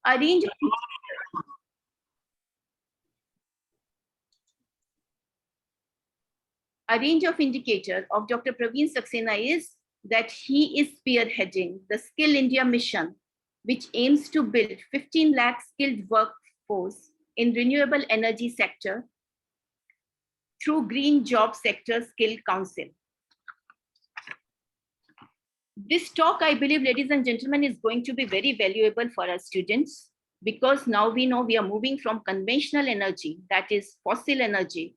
A range of indicators of Dr. Praveen Saxena is that he is spearheading the Skill India mission, which aims to build 15 lakh skilled workforce in renewable energy sector through Green Job Sector Skill Council. This talk, I believe, ladies and gentlemen, is going to be very valuable for our students, because now we know we are moving from conventional energy, that is fossil energy,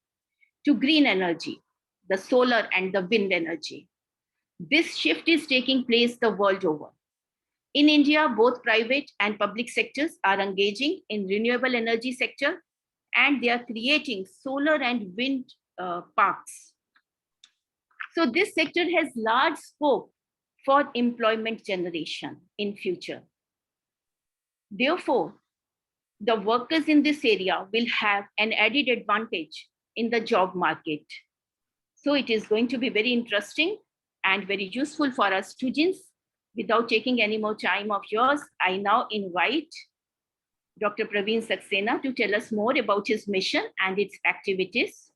to green energy, the solar and the wind energy. This shift is taking place the world over. In India, both private and public sectors are engaging in renewable energy sector, and they are creating solar and wind parks. So this sector has large scope for employment generation in future. Therefore, the workers in this area will have an added advantage in the job market. So it is going to be very interesting and very useful for our students. Without taking any more time of yours, I now invite Dr. Praveen Saxena to tell us more about his mission and its activities.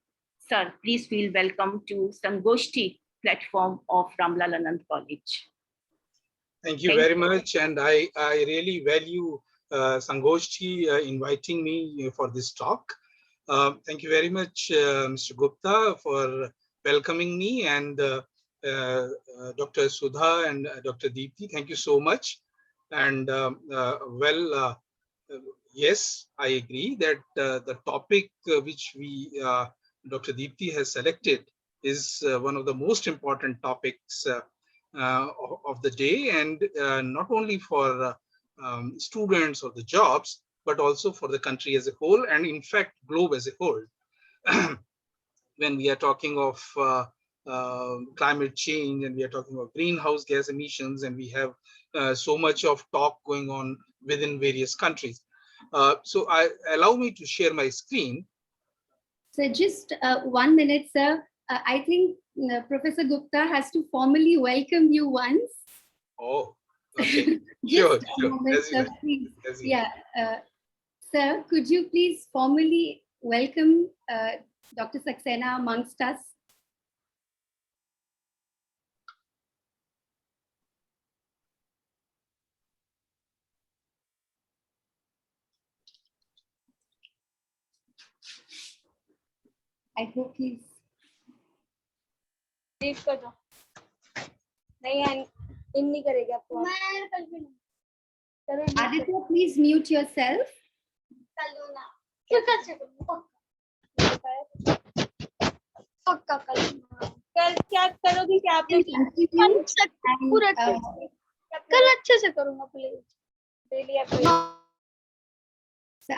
Sir, please feel welcome to Sangoshthi platform of Ramlal Anand College. Thank you very much, and I really value Sangoshthi inviting me for this talk. Thank you very much, Mr. Gupta, for welcoming me, and Dr. Sudha and Dr. Deepthi, thank you so much. And yes, I agree that the topic which Dr. Deepthi has selected is one of the most important topics of the day, and not only for students or the jobs, but also for the country as a whole, and in fact, globe as a whole. When we are talking of climate change, and we are talking about greenhouse gas emissions, and we have so much of talk going on within various countries. So allow me to share my screen. So just 1 minute, sir. I think Professor Gupta has to formally welcome you once. Oh, okay. Sure. Moment, sir, please. Yeah. Sir, could you please formally welcome Dr. Saxena amongst us? I hope he's... Aditya, please mute yourself. So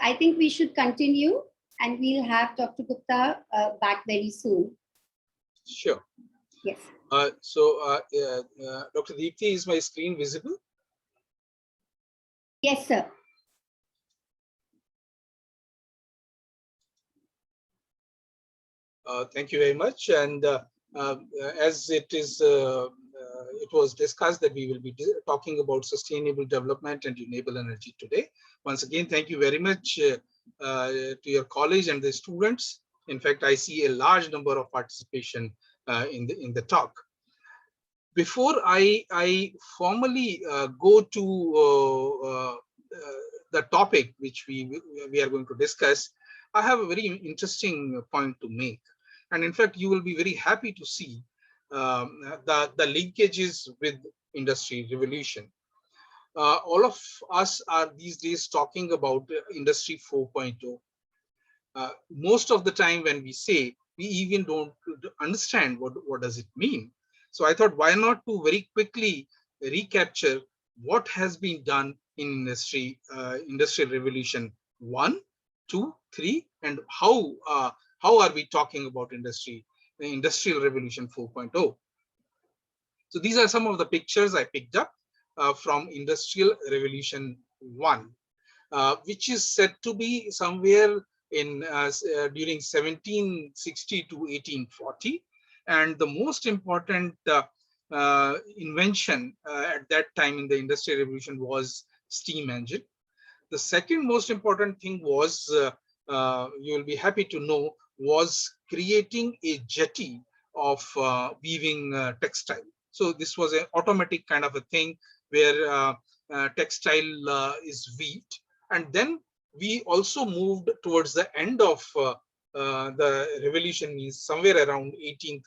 I think we should continue, and we'll have Dr. Gupta back very soon. Sure. Yes. Dr. Deepthi, is my screen visible? Yes, sir. Thank you very much. And as it was discussed that we will be talking about sustainable development and renewable energy today. Once again, thank you very much to your college and the students. In fact, I see a large number of participation in the talk. Before I formally go to the topic which we are going to discuss, I have a very interesting point to make. And in fact, you will be very happy to see the linkages with industry revolution. All of us are these days talking about industry 4.0. Most of the time when we say, we even don't understand what does it mean. So I thought, why not to very quickly recapture what has been done in industrial revolution 1, 2, 3, and how are we talking about industrial revolution 4.0. So these are some of the pictures I picked up from industrial revolution 1, which is said to be somewhere in during 1760 to 1840. And the most important invention at that time in the industrial revolution was steam engine. The second most important thing was, you will be happy to know, was creating a jetty of weaving textile. So this was an automatic kind of a thing where textile is weaved. And then we also moved towards the end of the revolution, means somewhere around 1830,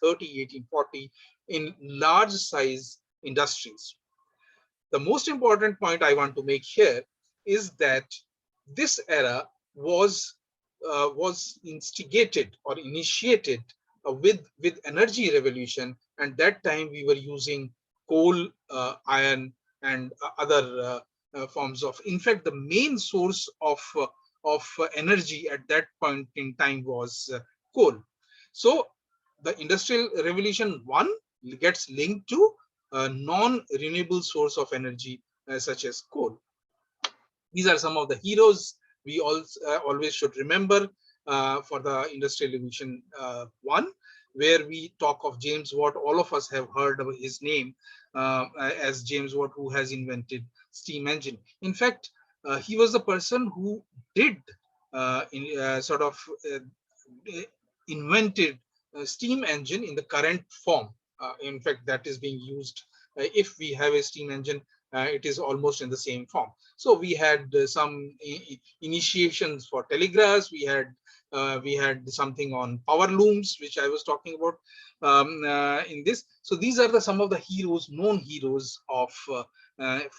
1840, in large size industries. The most important point I want to make here is that this era was instigated or initiated with energy revolution, and that time we were using coal, iron, and other forms of. In fact, the main source of energy at that point in time was coal. So the Industrial Revolution 1 gets linked to a non-renewable source of energy such as coal. These are some of the heroes we always should remember for the Industrial Revolution 1, where we talk of James Watt. All of us have heard of his name as James Watt, who has invented steam engine. In fact, he was the person who did invented steam engine in the current form. In fact, that is being used. If we have a steam engine, it is almost in the same form. So we had some initiations for telegraphs. We had something on power looms, which I was talking about in this. So these are some of the heroes, known heroes of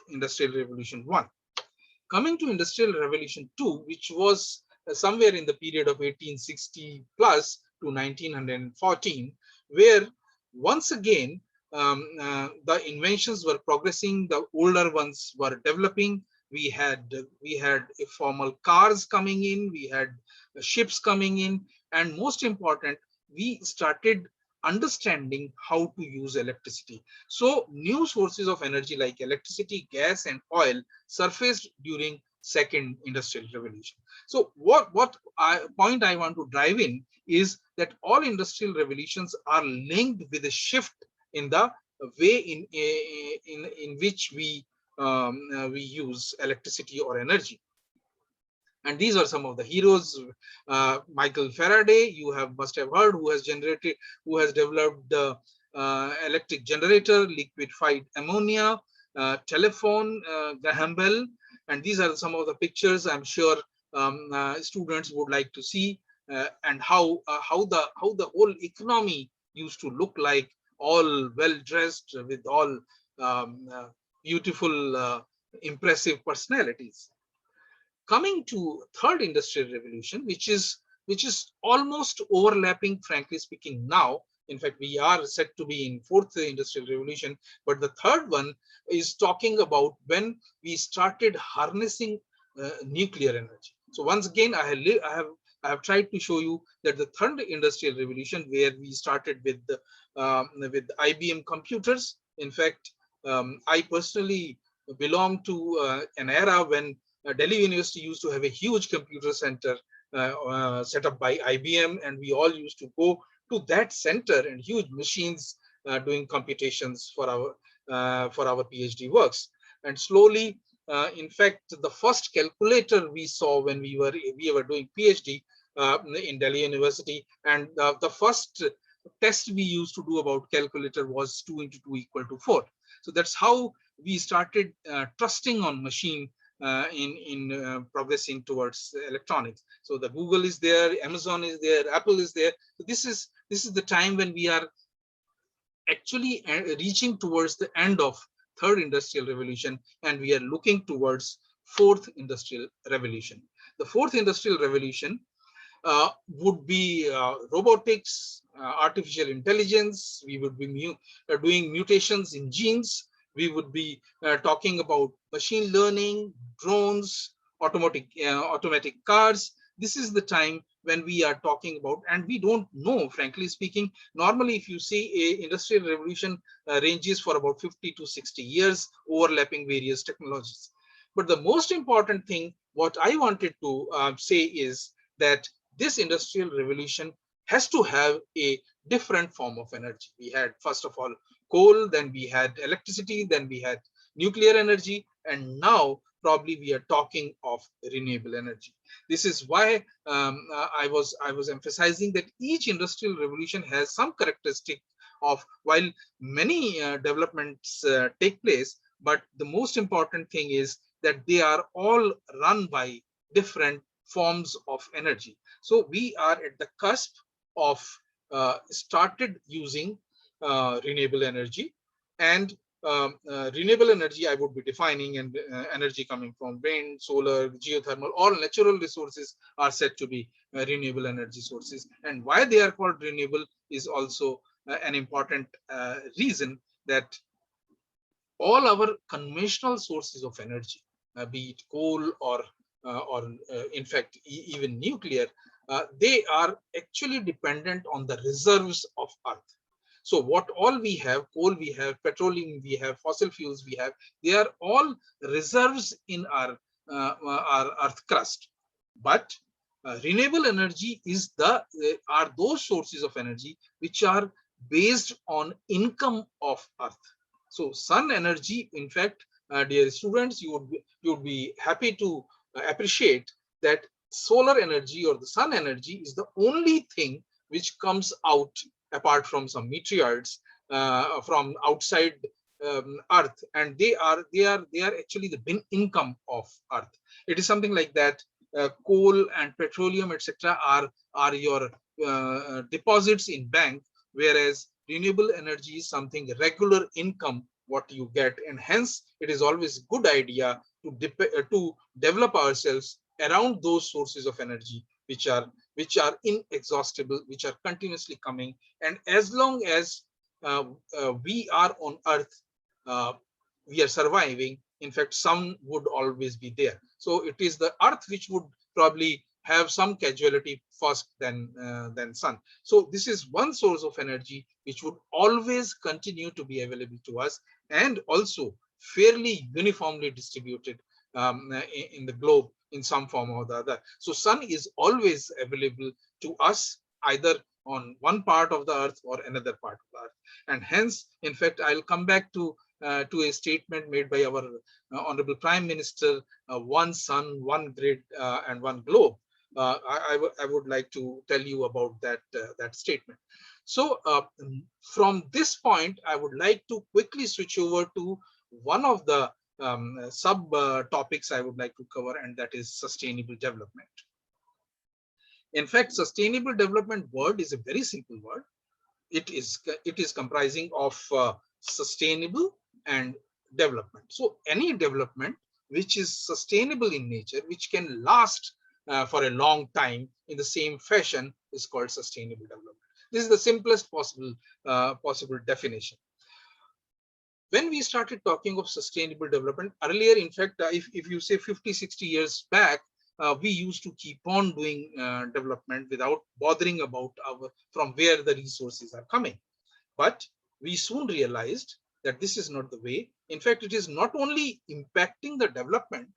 Industrial Revolution 1. Coming to Industrial Revolution 2, which was somewhere in the period of 1860 plus to 1914, where once again the inventions were progressing, the older ones were developing. We had formal cars coming in, we had ships coming in, and most important, we started understanding how to use electricity. So new sources of energy like electricity, gas, and oil surfaced during second Industrial Revolution. So what point I want to drive in is that all industrial revolutions are linked with a shift in the way in which we use electricity or energy. And these are some of the heroes. Michael Faraday, you must have heard, who has developed the electric generator, liquefied ammonia, telephone, Graham Bell. And these are some of the pictures I'm sure students would like to see, and how the whole economy used to look like, all well dressed with all beautiful, impressive personalities. Coming to third Industrial Revolution, which is almost overlapping, frankly speaking, now. In fact, we are set to be in fourth Industrial Revolution, but the third one is talking about when we started harnessing nuclear energy. So once again, I have tried to show you that the third Industrial Revolution, where we started with IBM computers. In fact, I personally belong to an era when Delhi University used to have a huge computer center set up by IBM, and we all used to go to that center, and huge machines doing computations for our PhD works. And slowly, in fact, the first calculator we saw when we were doing PhD in Delhi University, and the first test we used to do about calculator was 2 into 2 equal to 4. So that's how we started trusting on machine in progressing towards electronics. So the Google is there, Amazon is there, Apple is there. So this is the time when we are actually reaching towards the end of third Industrial Revolution, and we are looking towards fourth Industrial Revolution. The fourth Industrial Revolution would be robotics, artificial intelligence. We would be doing mutations in genes. We would be talking about machine learning, drones, automatic cars. This is the time when we are talking about, and we don't know, frankly speaking. Normally, if you see a industrial revolution ranges for about 50 to 60 years, overlapping various technologies. But the most important thing, what I wanted to say is that this industrial revolution has to have a different form of energy. We had, first of all, coal, then we had electricity, then we had nuclear energy, and now probably we are talking of renewable energy. This is why I was emphasizing that each industrial revolution has some characteristic of, while many developments take place, but the most important thing is that they are all run by different forms of energy. So we are at the cusp of started using renewable energy, and renewable energy I would be defining, and energy coming from wind, solar, geothermal, all natural resources are said to be renewable energy sources. And why they are called renewable is also an important reason, that all our conventional sources of energy, be it coal or in fact even nuclear, they are actually dependent on the reserves of Earth. So what all we have, coal we have, petroleum we have, fossil fuels we have, they are all reserves in our Earth crust. But renewable energy is are those sources of energy which are based on income of Earth. So sun energy, in fact, dear students, you would be happy to appreciate that solar energy or the sun energy is the only thing which comes out apart from some meteorites from outside Earth, and they are actually the income of Earth. It is something like that. Coal and petroleum, etc., are your deposits in bank, whereas renewable energy is something regular income what you get, and hence it is always good idea to develop ourselves around those sources of energy which are inexhaustible, which are continuously coming. And as long as we are on Earth, uh, we are surviving. In fact, sun would always be there. So it is the Earth which would probably have some casualty first than sun. So this is one source of energy which would always continue to be available to us, and also fairly uniformly distributed in the globe in some form or the other. So sun is always available to us, either on one part of the Earth or another part of the Earth. And hence, in fact, I'll come back to a statement made by our Honorable Prime Minister, one sun, one grid, and one globe. I would like to tell you about that statement. So from this point, I would like to quickly switch over to one of the sub topics I would like to cover, and that is sustainable development. In fact, sustainable development word is a very simple word. It is comprising of sustainable and development. So any development which is sustainable in nature, which can last for a long time in the same fashion, is called sustainable development. This is the simplest possible definition. When we started talking of sustainable development earlier, in fact, if you say 50-60 years back, we used to keep on doing development without bothering about from where the resources are coming. But we soon realized that this is not the way. In fact, it is not only impacting the development,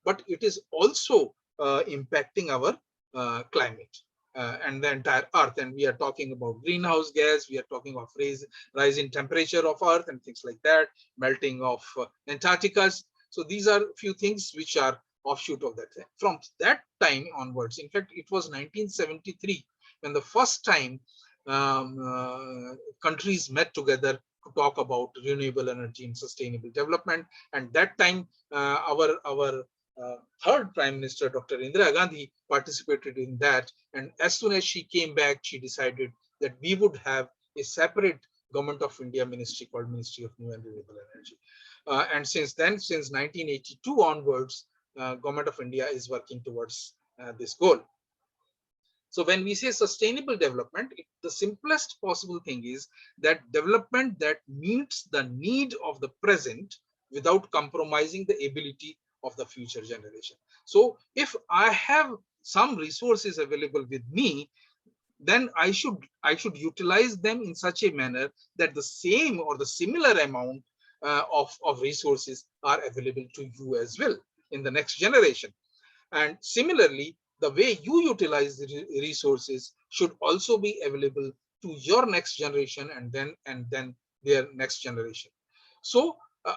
but it is also impacting our climate and the entire Earth. And we are talking about greenhouse gas, we are talking of rise in temperature of Earth and things like that, melting of Antarctica. So these are a few things which are offshoot of that. From that time onwards, in fact, it was 1973 when the first time countries met together to talk about renewable energy and sustainable development. And that time, our third Prime Minister, Dr. Indira Gandhi, participated in that. And as soon as she came back, she decided that we would have a separate Government of India ministry called Ministry of New and Renewable Energy. And since then, since 1982 onwards, Government of India is working towards this goal. So when we say sustainable development, the simplest possible thing is that development that meets the need of the present without compromising the ability of the future generation. So if I have some resources available with me, then I should utilize them in such a manner that the same or the similar amount of resources are available to you as well in the next generation. And similarly, the way you utilize the resources should also be available to your next generation and then their next generation. So uh,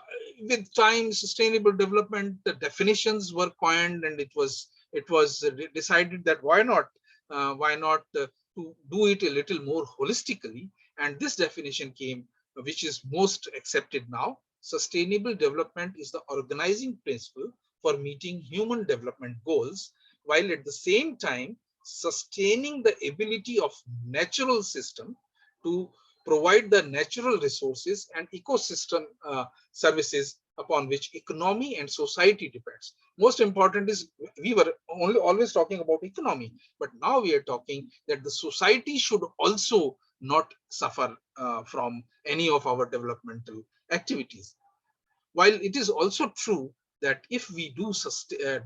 with time, sustainable development, the definitions were coined, and it was decided that why not to do it a little more holistically. And this definition came, which is most accepted now. Sustainable development is the organizing principle for meeting human development goals, while at the same time sustaining the ability of natural system to provide the natural resources and ecosystem services upon which economy and society depends. Most important is, we were only always talking about economy, but now we are talking that the society should also not suffer from any of our developmental activities. While it is also true that if we do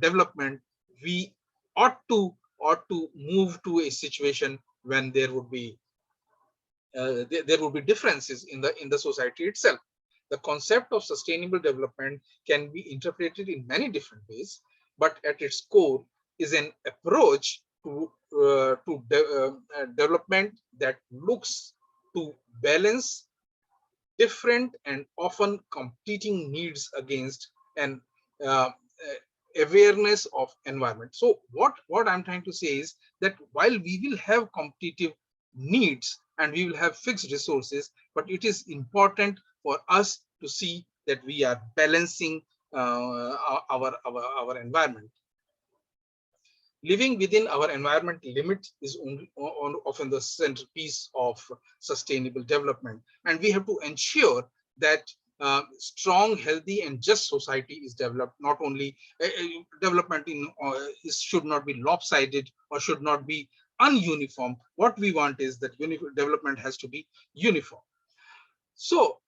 development, we ought to move to a situation when there would be differences in the society itself. The concept of sustainable development can be interpreted in many different ways, but at its core is an approach to development that looks to balance different and often competing needs against an uh, awareness of environment. So what I'm trying to say is that while we will have competitive needs and we will have fixed resources, but it is important for us to see that we are balancing our environment. Living within our environment limits is often the centerpiece of sustainable development. And we have to ensure that strong, healthy, and just society is developed. Not only development should not be lopsided or should not be ununiform. What we want is that development has to be uniform. So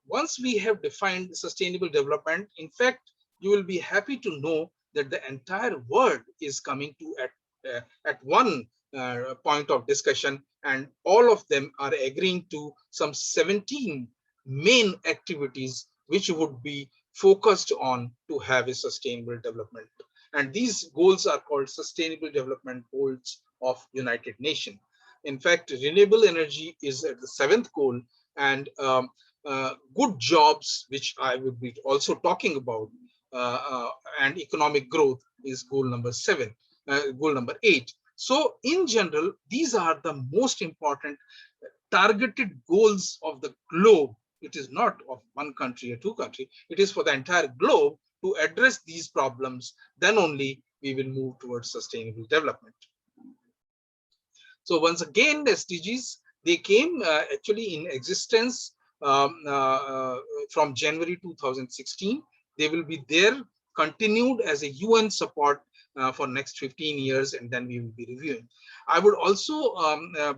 once we have defined sustainable development, in fact, you will be happy to know that the entire world is coming to at one point of discussion, and all of them are agreeing to some 17 main activities which would be focused on to have a sustainable development. And these goals are called Sustainable Development Goals of United Nations. In fact, renewable energy is at the 7th goal, and good jobs, which I would be also talking about, and economic growth is goal number 7, goal number 8. So in general, these are the most important targeted goals of the globe. It is not of one country or two countries. It is for the entire globe to address these problems. Then only we will move towards sustainable development. So once again, the SDGs, they came actually in existence from January 2016. They will be there, continued as a UN support for next 15 years, and then we will be reviewing. I would also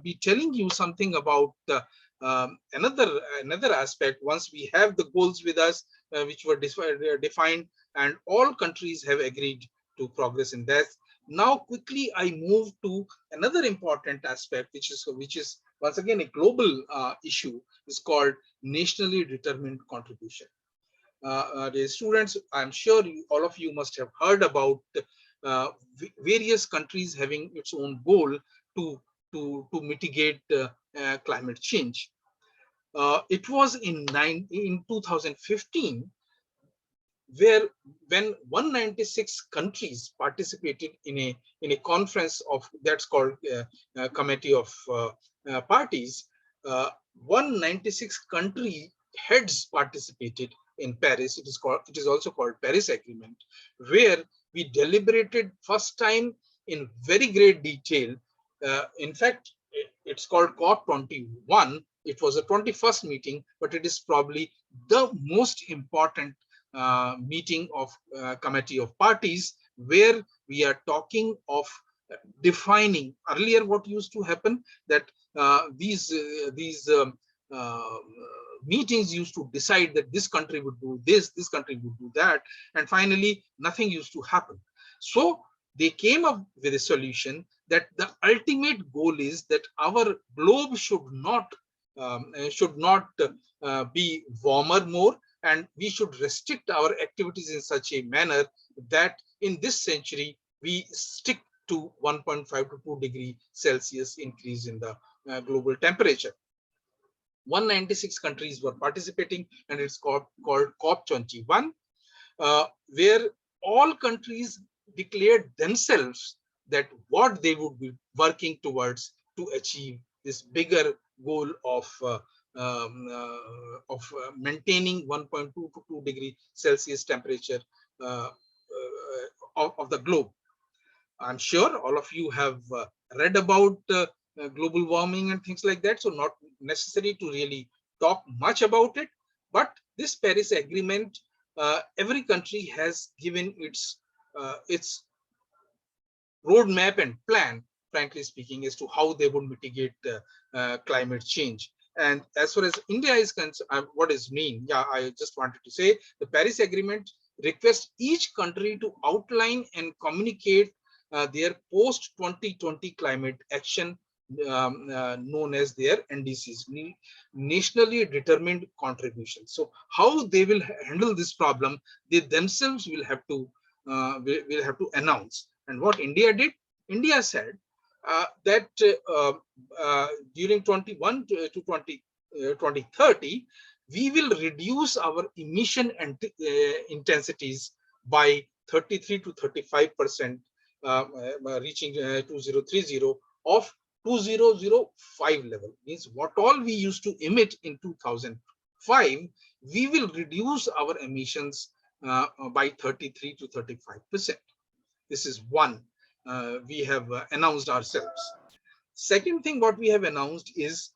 be telling you something about another aspect. Once we have the goals with us, which were defined, and all countries have agreed to progress in that. Now, quickly, I move to another important aspect, which is once again a global issue. Is called nationally determined contribution. The students, I'm sure all of you must have heard about various countries having its own goal to mitigate climate change. It was in 2015 where when 196 countries participated in a conference of that's called Committee of Parties. 196 country heads participated in Paris. It is also called Paris Agreement, where we deliberated first time in very great detail. In fact, it's called COP21. It was a 21st meeting, but it is probably the most important meeting of Committee of Parties, where we are talking of defining. Earlier what used to happen, that these meetings used to decide that this country would do this country would do that, and finally nothing used to happen. So they came up with a solution that the ultimate goal is that our globe should not be warmer more, and we should restrict our activities in such a manner that in this century we stick to 1.5 to 2 degree Celsius increase in the global temperature. 196 countries were participating, and it's called COP21, where all countries declared themselves that what they would be working towards to achieve this bigger goal of maintaining 1.2 to 2 degree Celsius temperature of the globe. I'm sure all of you have read about global warming and things like that, so not necessary to really talk much about it. But this Paris Agreement, every country has given its roadmap and plan, frankly speaking, as to how they would mitigate climate change. And as far as India is concerned, what is mean? Yeah, I just wanted to say the Paris Agreement requests each country to outline and communicate their post-2020 climate action, known as their NDCs, nationally determined contributions. So how they will handle this problem, they themselves will have to announce. And what India did, India said that during 21 to 2030, we will reduce our emission and intensities by 33 to 35%, reaching 2030 of 2005 level. Means what all we used to emit in 2005, we will reduce our emissions by 33 to 35%. This is one we have announced ourselves. Second thing what we have announced is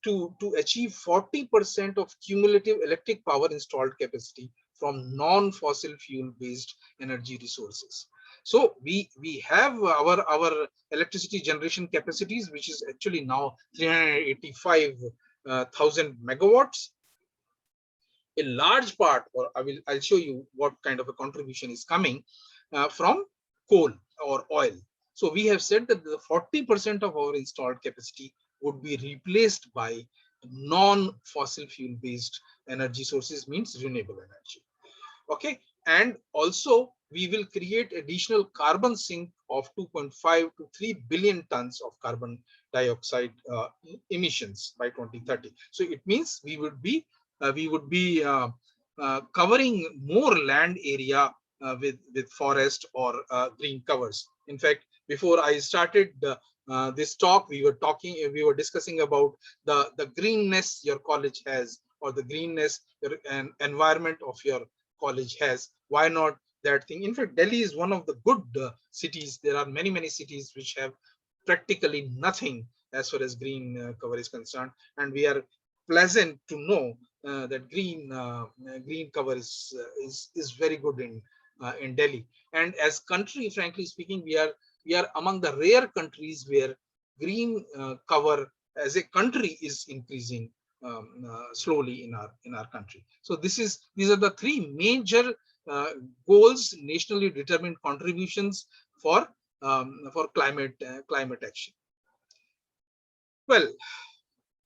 to achieve 40% of cumulative electric power installed capacity from non-fossil fuel based energy resources. So we have our electricity generation capacities, which is actually now 385,000 megawatts. A large part, or I'll show you what kind of a contribution is coming from coal or oil. So we have said that the 40% of our installed capacity would be replaced by non-fossil fuel based energy sources, means renewable energy. Okay, and also we will create additional carbon sink of 2.5 to 3 billion tons of carbon dioxide emissions by 2030. So it means we would be covering more land area with forest or green covers. In fact, before I started this talk, we were discussing about the greenness your college has, or the greenness and environment of your college has. Why not that thing? In fact, Delhi is one of the good cities. There are many cities which have practically nothing as far as green cover is concerned, and we are pleasant to know that green cover is very good in Delhi. And as country, frankly speaking, we are among the rare countries where green cover as a country is increasing slowly in our country. So these are the three major goals, nationally determined contributions for climate action. Well,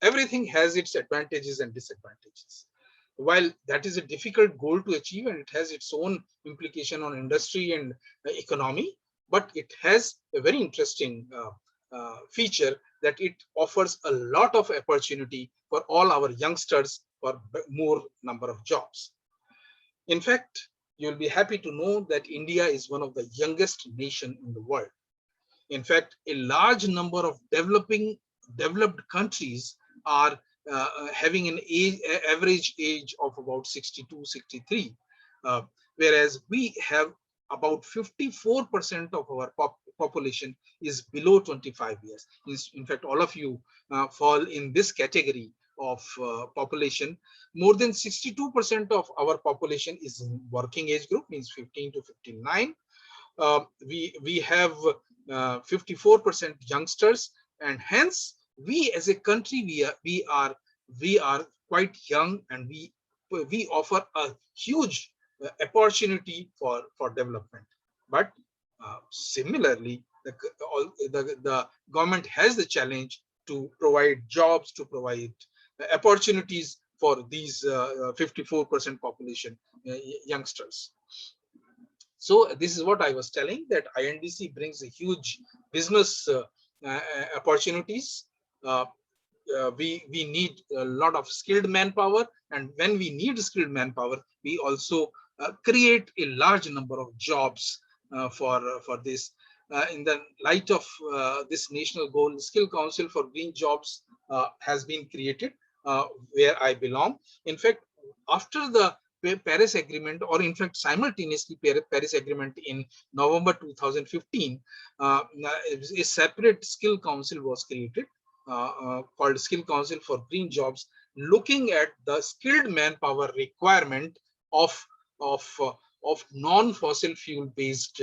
everything has its advantages and disadvantages. While that is a difficult goal to achieve and it has its own implication on industry and economy, but it has a very interesting feature that it offers a lot of opportunity for all our youngsters for more number of jobs. In fact, you'll be happy to know that India is one of the youngest nation in the world. In fact, a large number of developed countries are having an average age of about 62, 63, whereas we have about 54% of our population is below 25 years. In fact, all of you fall in this category of population. More than 62% of our population is in working age group, means 15 to 59. We have 54% youngsters, and hence we as a country we are quite young, and we offer a huge opportunity for development. But similarly, the government has the challenge to provide jobs, to provide opportunities for these 54% population youngsters. So this is what I was telling, that INDC brings a huge business opportunities. we need a lot of skilled manpower, and when we need skilled manpower, we also create a large number of jobs for this. In the light of this national goal, Skill Council for Green Jobs has been created where I belong. In fact, after the Paris Agreement, or in fact simultaneously Paris Agreement in November 2015, a separate skill council was created called Skill Council for Green Jobs, looking at the skilled manpower requirement of of uh, of non-fossil fuel based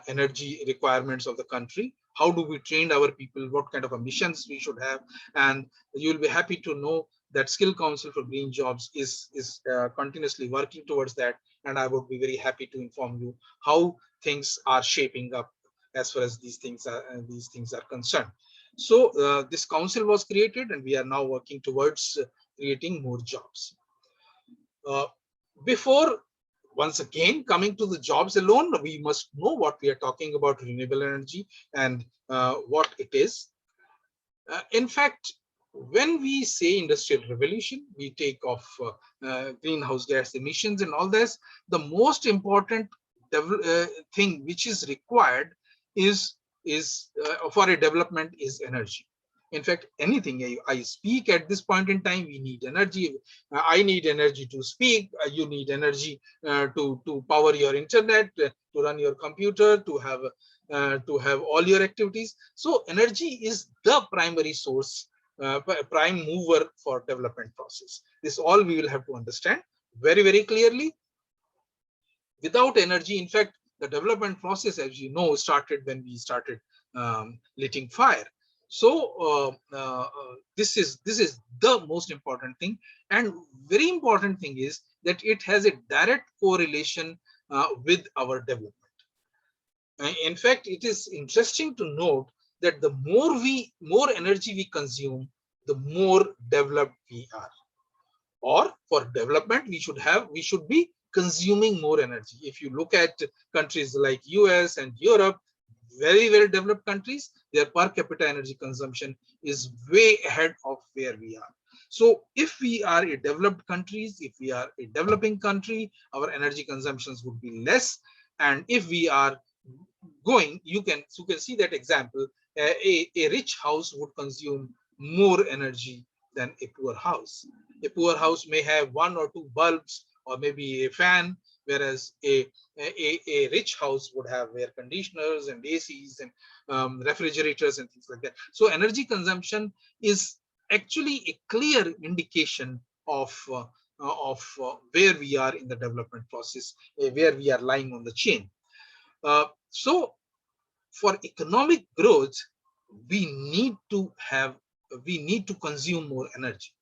energy requirements of the country. How do we train our people? What kind of emissions we should have? And you'll be happy to know that Skill Council for Green Jobs is continuously working towards that, and I would be very happy to inform you how things are shaping up as far as these things are concerned. So this council was created, and we are now working towards creating more jobs. Before once again coming to the jobs alone, we must know what we are talking about renewable energy and what it is. In fact, when we say industrial revolution, we take off greenhouse gas emissions and all this. The most important thing which is required is for a development is energy. In fact, anything I speak at this point in time, we need energy. I need energy to speak. You need energy to power your internet, to run your computer, to have all your activities. So energy is the primary source, prime mover for development process. This all we will have to understand very, very clearly. Without energy, in fact, the development process, as you know, started when we started lighting fire. So this is the most important thing, and very important thing is that it has a direct correlation with our development. In fact, it is interesting to note that the more energy we consume, the more developed we are. Or for development, we should be consuming more energy. If you look at countries like US and Europe, very well developed countries, their per capita energy consumption is way ahead of where we are. So if we are a developed countries, if we are a developing country, our energy consumptions would be less. And if we are going, you can see that example, a rich house would consume more energy than a poor house. A poor house may have 1 or 2 bulbs or maybe a fan, whereas a rich house would have air conditioners and ACs and refrigerators and things like that. So energy consumption is actually a clear indication of where we are in the development process, where we are lying on the chain. So for economic growth, we need to consume more energy.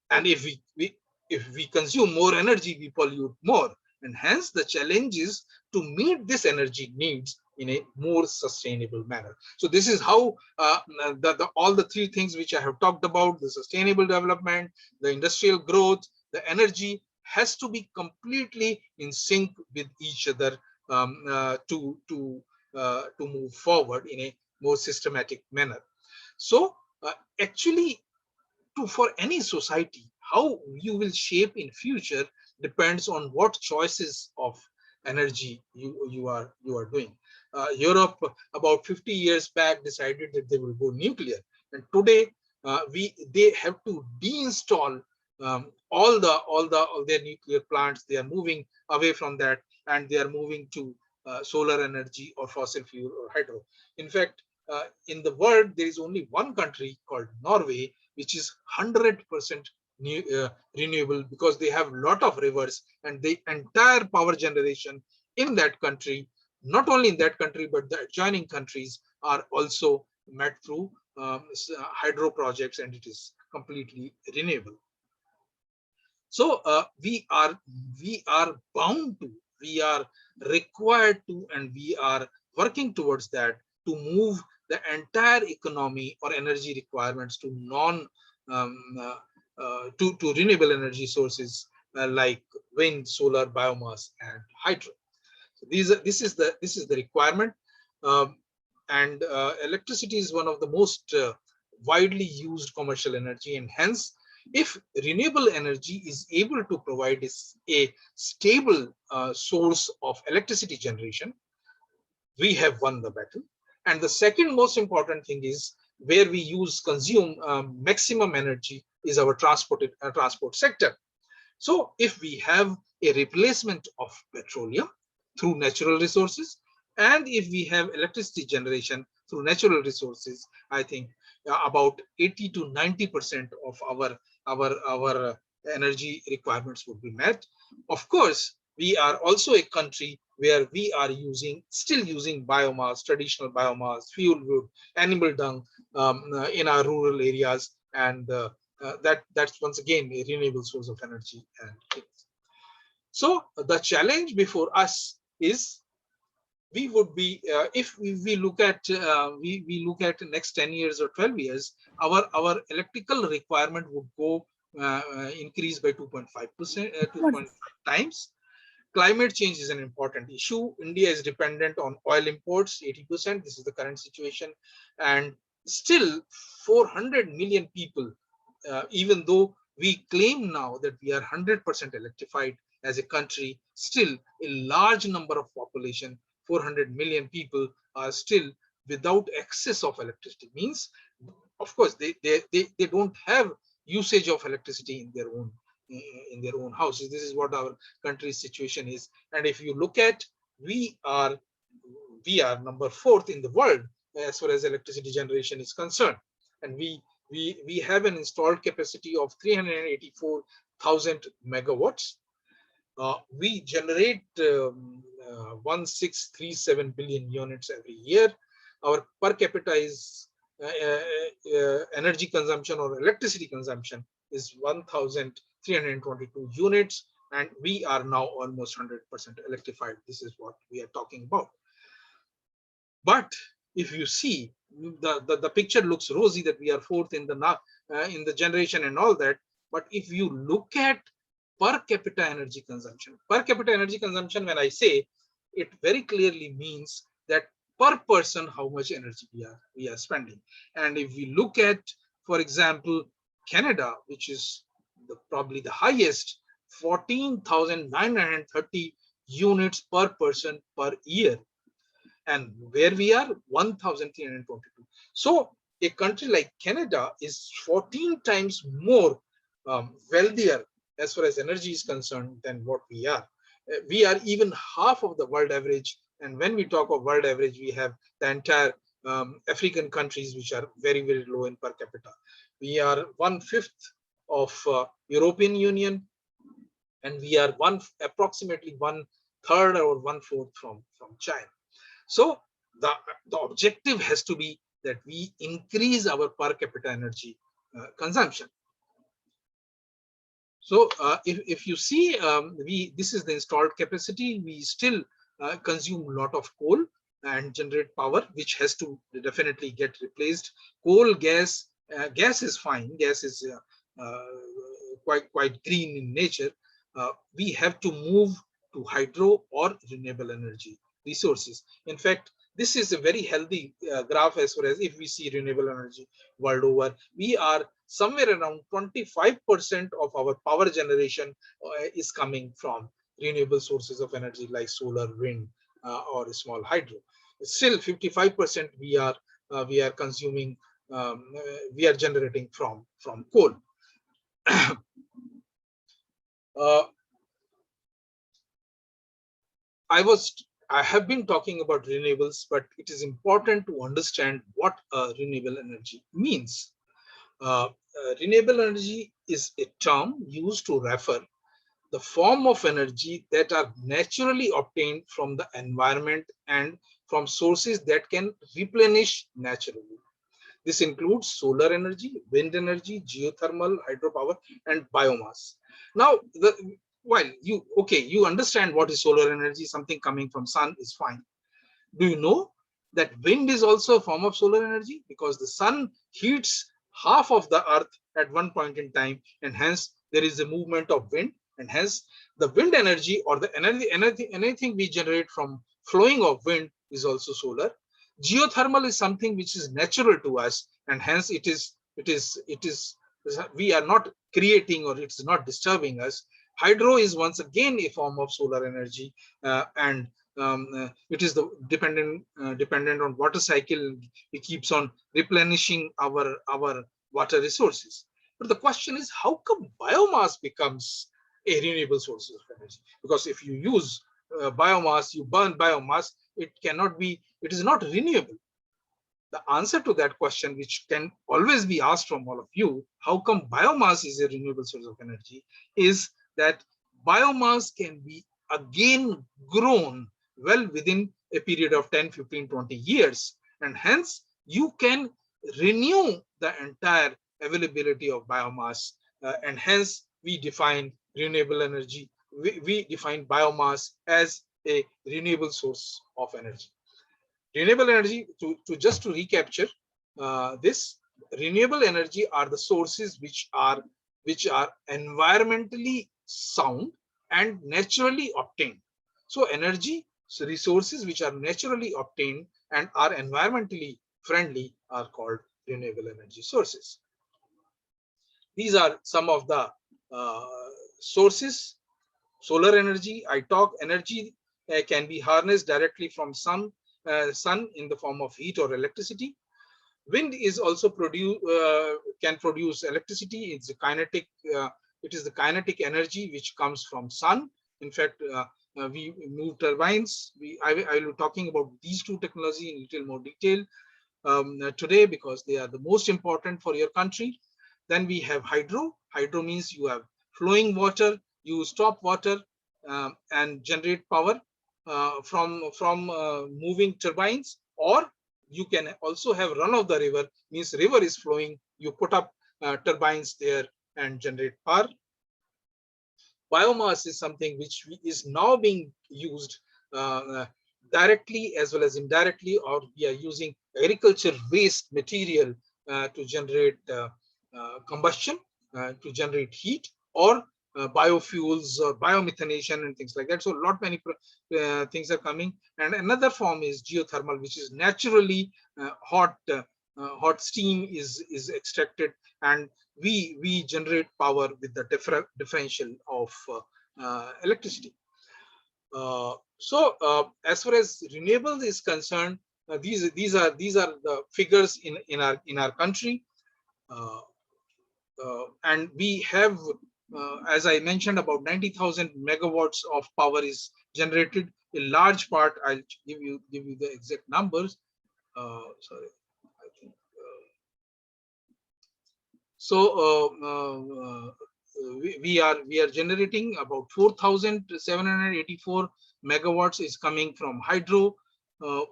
And if we consume more energy, we pollute more. And hence the challenge is to meet this energy needs in a more sustainable manner. So this is how all the 3 things which I have talked about, the sustainable development, the industrial growth, the energy, has to be completely in sync with each other to move forward in a more systematic manner. So actually, for any society, how you will shape in future depends on what choices of energy you are doing. Europe about 50 years back decided that they will go nuclear, and today they have to deinstall all their nuclear plants. They are moving away from that, and they are moving to solar energy or fossil fuel or hydro. In fact, in the world, there is only one country called Norway, which is 100% renewable, because they have a lot of rivers, and the entire power generation in that country, not only in that country, but the adjoining countries, are also met through hydro projects, and it is completely renewable. So we are bound to, we are required to, and we are working towards that, to move the entire economy or energy requirements to to renewable energy sources like wind, solar, biomass, and hydro. So this is the requirement, and electricity is one of the most widely used commercial energy, and hence if renewable energy is able to provide a stable source of electricity generation, we have won the battle. And the second most important thing is where we consume maximum energy is our transport sector. So if we have a replacement of petroleum through natural resources, and if we have electricity generation through natural resources, I think about 80 to 90% of our energy requirements would be met. Of course, we are also a country where we are still using biomass, traditional biomass, fuel wood, animal dung in our rural areas, and that's once again a renewable source of energy. And so the challenge before us is we would be if we look at we look at next 10 years or 12 years, our electrical requirement would go increase by 2.5%, 2.5 times. Climate change is an important issue. India is dependent on oil imports, 80%. This is the current situation. And still 400 million people, even though we claim now that we are 100% electrified as a country, still a large number of population, 400 million people, are still without access of electricity. Means, of course, they don't have usage of electricity in their own houses. This is what our country's situation is. And if you look at, we are number 4th in the world as far as electricity generation is concerned, and we have an installed capacity of 384,000 megawatts. We generate 1637 billion units every year. Our per capita is energy consumption or electricity consumption is 1,322 units, and we are now almost 100% electrified. This is what we are talking about. But if you see, the picture looks rosy that we are 4th in the generation and all that. But if you look at per capita energy consumption, when I say it, very clearly means that per person how much energy we are spending. And if we look at, for example, Canada, which is probably the highest, 14,930 units per person per year, and where we are 1,322. So a country like Canada is 14 times more wealthier as far as energy is concerned than what we are. We are even half of the world average. And when we talk of world average, we have the entire African countries which are very, very low in per capita. We are 1/5 of European Union, and we are approximately 1/3 or 1/4 from China. So the objective has to be that we increase our per capita energy consumption. So if you see, this is the installed capacity. We still consume a lot of coal and generate power, which has to definitely get replaced. Coal, gas is fine. Gas is quite green in nature. We have to move to hydro or renewable energy resources. In fact, this is a very healthy graph as far as if we see renewable energy world over. We are somewhere around 25% of our power generation is coming from renewable sources of energy like solar, wind, or small hydro. Still 55% we are consuming, we are generating from coal. I have been talking about renewables, but it is important to understand what renewable energy means. Renewable energy is a term used to refer the form of energy that are naturally obtained from the environment and from sources that can replenish naturally. This includes solar energy, wind energy, geothermal, hydropower, and biomass. Now, while you understand what is solar energy, something coming from sun is fine. Do you know that wind is also a form of solar energy? Because the sun heats half of the earth at one point in time, and hence there is a movement of wind, and hence the wind energy or the energy, anything we generate from flowing of wind is also solar. Geothermal is something which is natural to us, and hence we are not creating, or it's not disturbing us. Hydro is once again a form of solar energy, and it is the dependent on water cycle. It keeps on replenishing our water resources. But the question is, how come biomass becomes a renewable source of energy? Because if you use biomass, you burn biomass, it is not renewable. The answer to that question, which can always be asked from all of you, how come biomass is a renewable source of energy, is that biomass can be again grown well within a period of 10, 15, 20 years. And hence, you can renew the entire availability of biomass. And hence, we define renewable energy. We define biomass as a renewable source of energy. Renewable energy, just to recapture this, renewable energy are the sources which are environmentally sound and naturally obtained. So resources which are naturally obtained and are environmentally friendly are called renewable energy sources. These are some of the sources. Solar energy, energy can be harnessed directly from sun in the form of heat or electricity. Wind is also can produce electricity. It's a kinetic. It is the kinetic energy which comes from sun. In fact, we move turbines. I will be talking about these two technologies in little more detail today, because they are the most important for your country. Then we have hydro. Hydro means you have flowing water. You stop water and generate power from moving turbines, or you can also have run of the river, means river is flowing, you put up turbines there and generate power. Biomass is something which is now being used directly as well as indirectly, or we are using agriculture waste material to generate combustion, to generate heat, or biofuels or biomethanation and things like that. So many things are coming. And another form is geothermal, which is naturally hot steam is extracted, and we generate power with the differential of electricity. As far as renewable is concerned, these are the figures in our country, and we have, as I mentioned, about 90,000 megawatts of power is generated. A large part, I'll give you the exact numbers. Sorry, I think. We are generating about 4,784 megawatts is coming from hydro.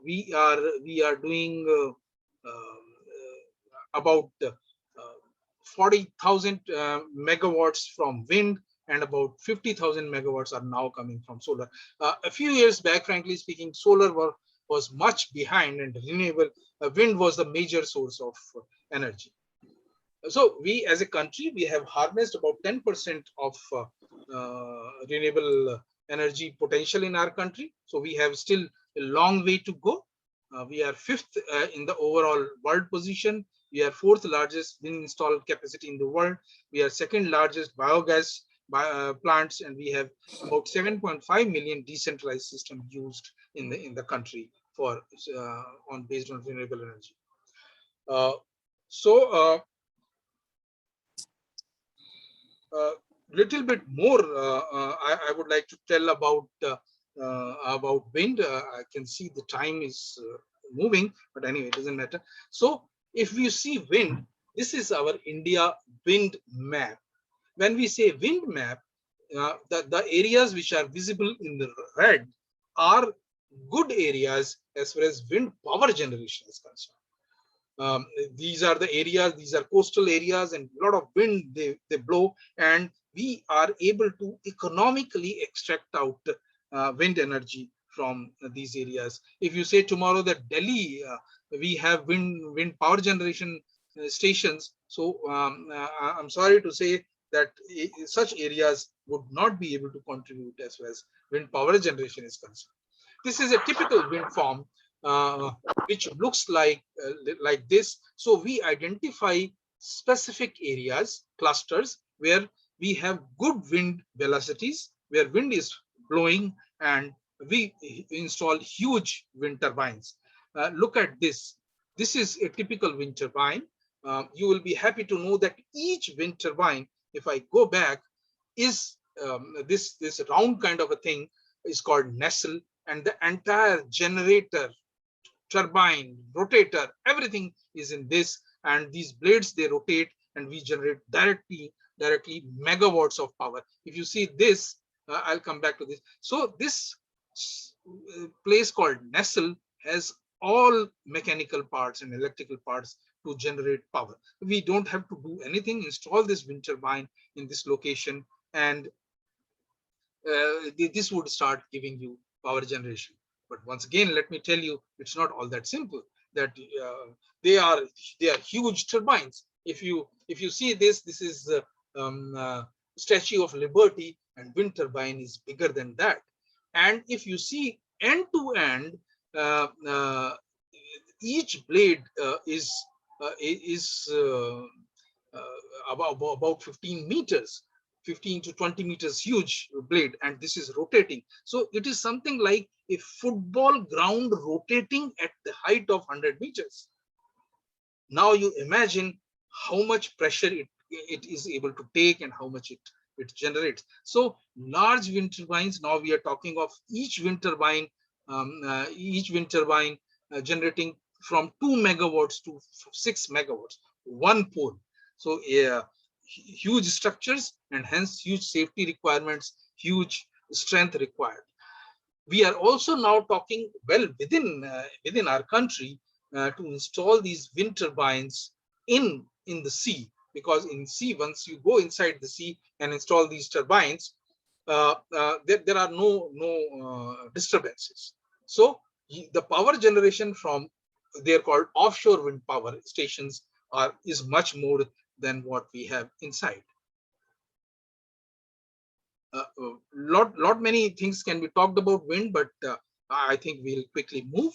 We are doing about 40,000 megawatts from wind, and about 50,000 megawatts are now coming from solar. A few years back, frankly speaking, solar was much behind, and renewable wind was the major source of energy. So we as a country, we have harnessed about 10% of renewable energy potential in our country. So we have still a long way to go. We are 5th in the overall world position. We are 4th largest wind installed capacity in the world. We are 2nd largest biogas plants, and we have about 7.5 million decentralized systems used in the country for based on renewable energy. Little bit more I would like to tell about wind. I can see the time is moving, but anyway, it doesn't matter. So if we see wind, this is our India wind map. When we say wind map, the areas which are visible in the red are good areas as far as wind power generation is concerned. These are the areas, these are coastal areas, and a lot of wind they blow, and we are able to economically extract out wind energy from these areas. If you say tomorrow that Delhi, we have wind power generation stations, so I'm sorry to say that such areas would not be able to contribute as far as wind power generation is concerned. This is a typical wind farm. which looks like this. So we identify specific areas, clusters, where we have good wind velocities, where wind is blowing, and we install huge wind turbines. Look at this. This is a typical wind turbine. You will be happy to know that each wind turbine, if I go back, is this round kind of a thing is called nacelle, and the entire generator, turbine, rotator, everything is in this, and these blades, they rotate, and we generate directly megawatts of power. If you see this, I'll come back to this. So this place called nacelle has all mechanical parts and electrical parts to generate power. We don't have to do anything, install this wind turbine in this location, and this would start giving you power generation. But once again, let me tell you, it's not all that simple. That they are huge turbines. If you see this, this is Statue of Liberty, and wind turbine is bigger than that. And if you see end to end, each blade is about 15 meters. 15 to 20 meters huge blade, and this is rotating. So it is something like a football ground rotating at the height of 100 meters. Now you imagine how much pressure it is able to take and how much it generates. So large wind turbines, now we are talking of each wind turbine generating from 2 megawatts to 6 megawatts, one pole. So huge structures, and hence huge safety requirements, huge strength required. We are also now talking within our country to install these wind turbines in the sea, because in sea, once you go inside the sea and install these turbines, there are no disturbances. So the power generation from, they're called offshore wind power stations, is much more than what we have inside. Lot many things can be talked about wind, but I think we'll quickly move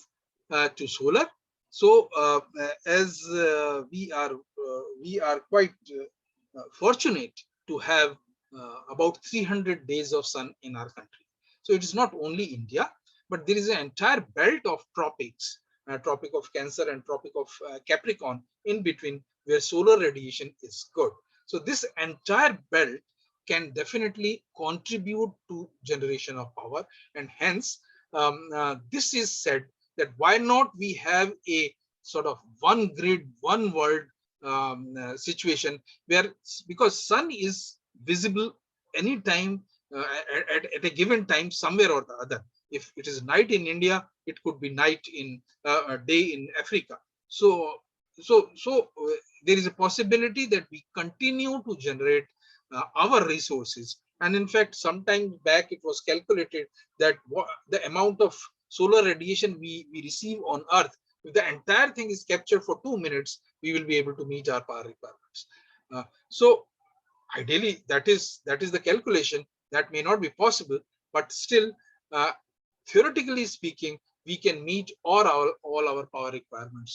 to solar. So as we are quite fortunate to have about 300 days of sun in our country. So it is not only India, but there is an entire belt of tropics, Tropic of Cancer and Tropic of Capricorn in between, where solar radiation is good. So this entire belt can definitely contribute to generation of power, and hence this is said that why not we have a sort of one grid, one world situation, where, because sun is visible anytime at a given time somewhere or the other. If it is night in India, it could be night in day in Africa. So there is a possibility that we continue to generate our resources. And in fact, sometime back it was calculated that the amount of solar radiation we receive on Earth, if the entire thing is captured for 2 minutes, we will be able to meet our power requirements. So ideally, that is the calculation. That may not be possible, but still, theoretically speaking, we can meet all our power requirements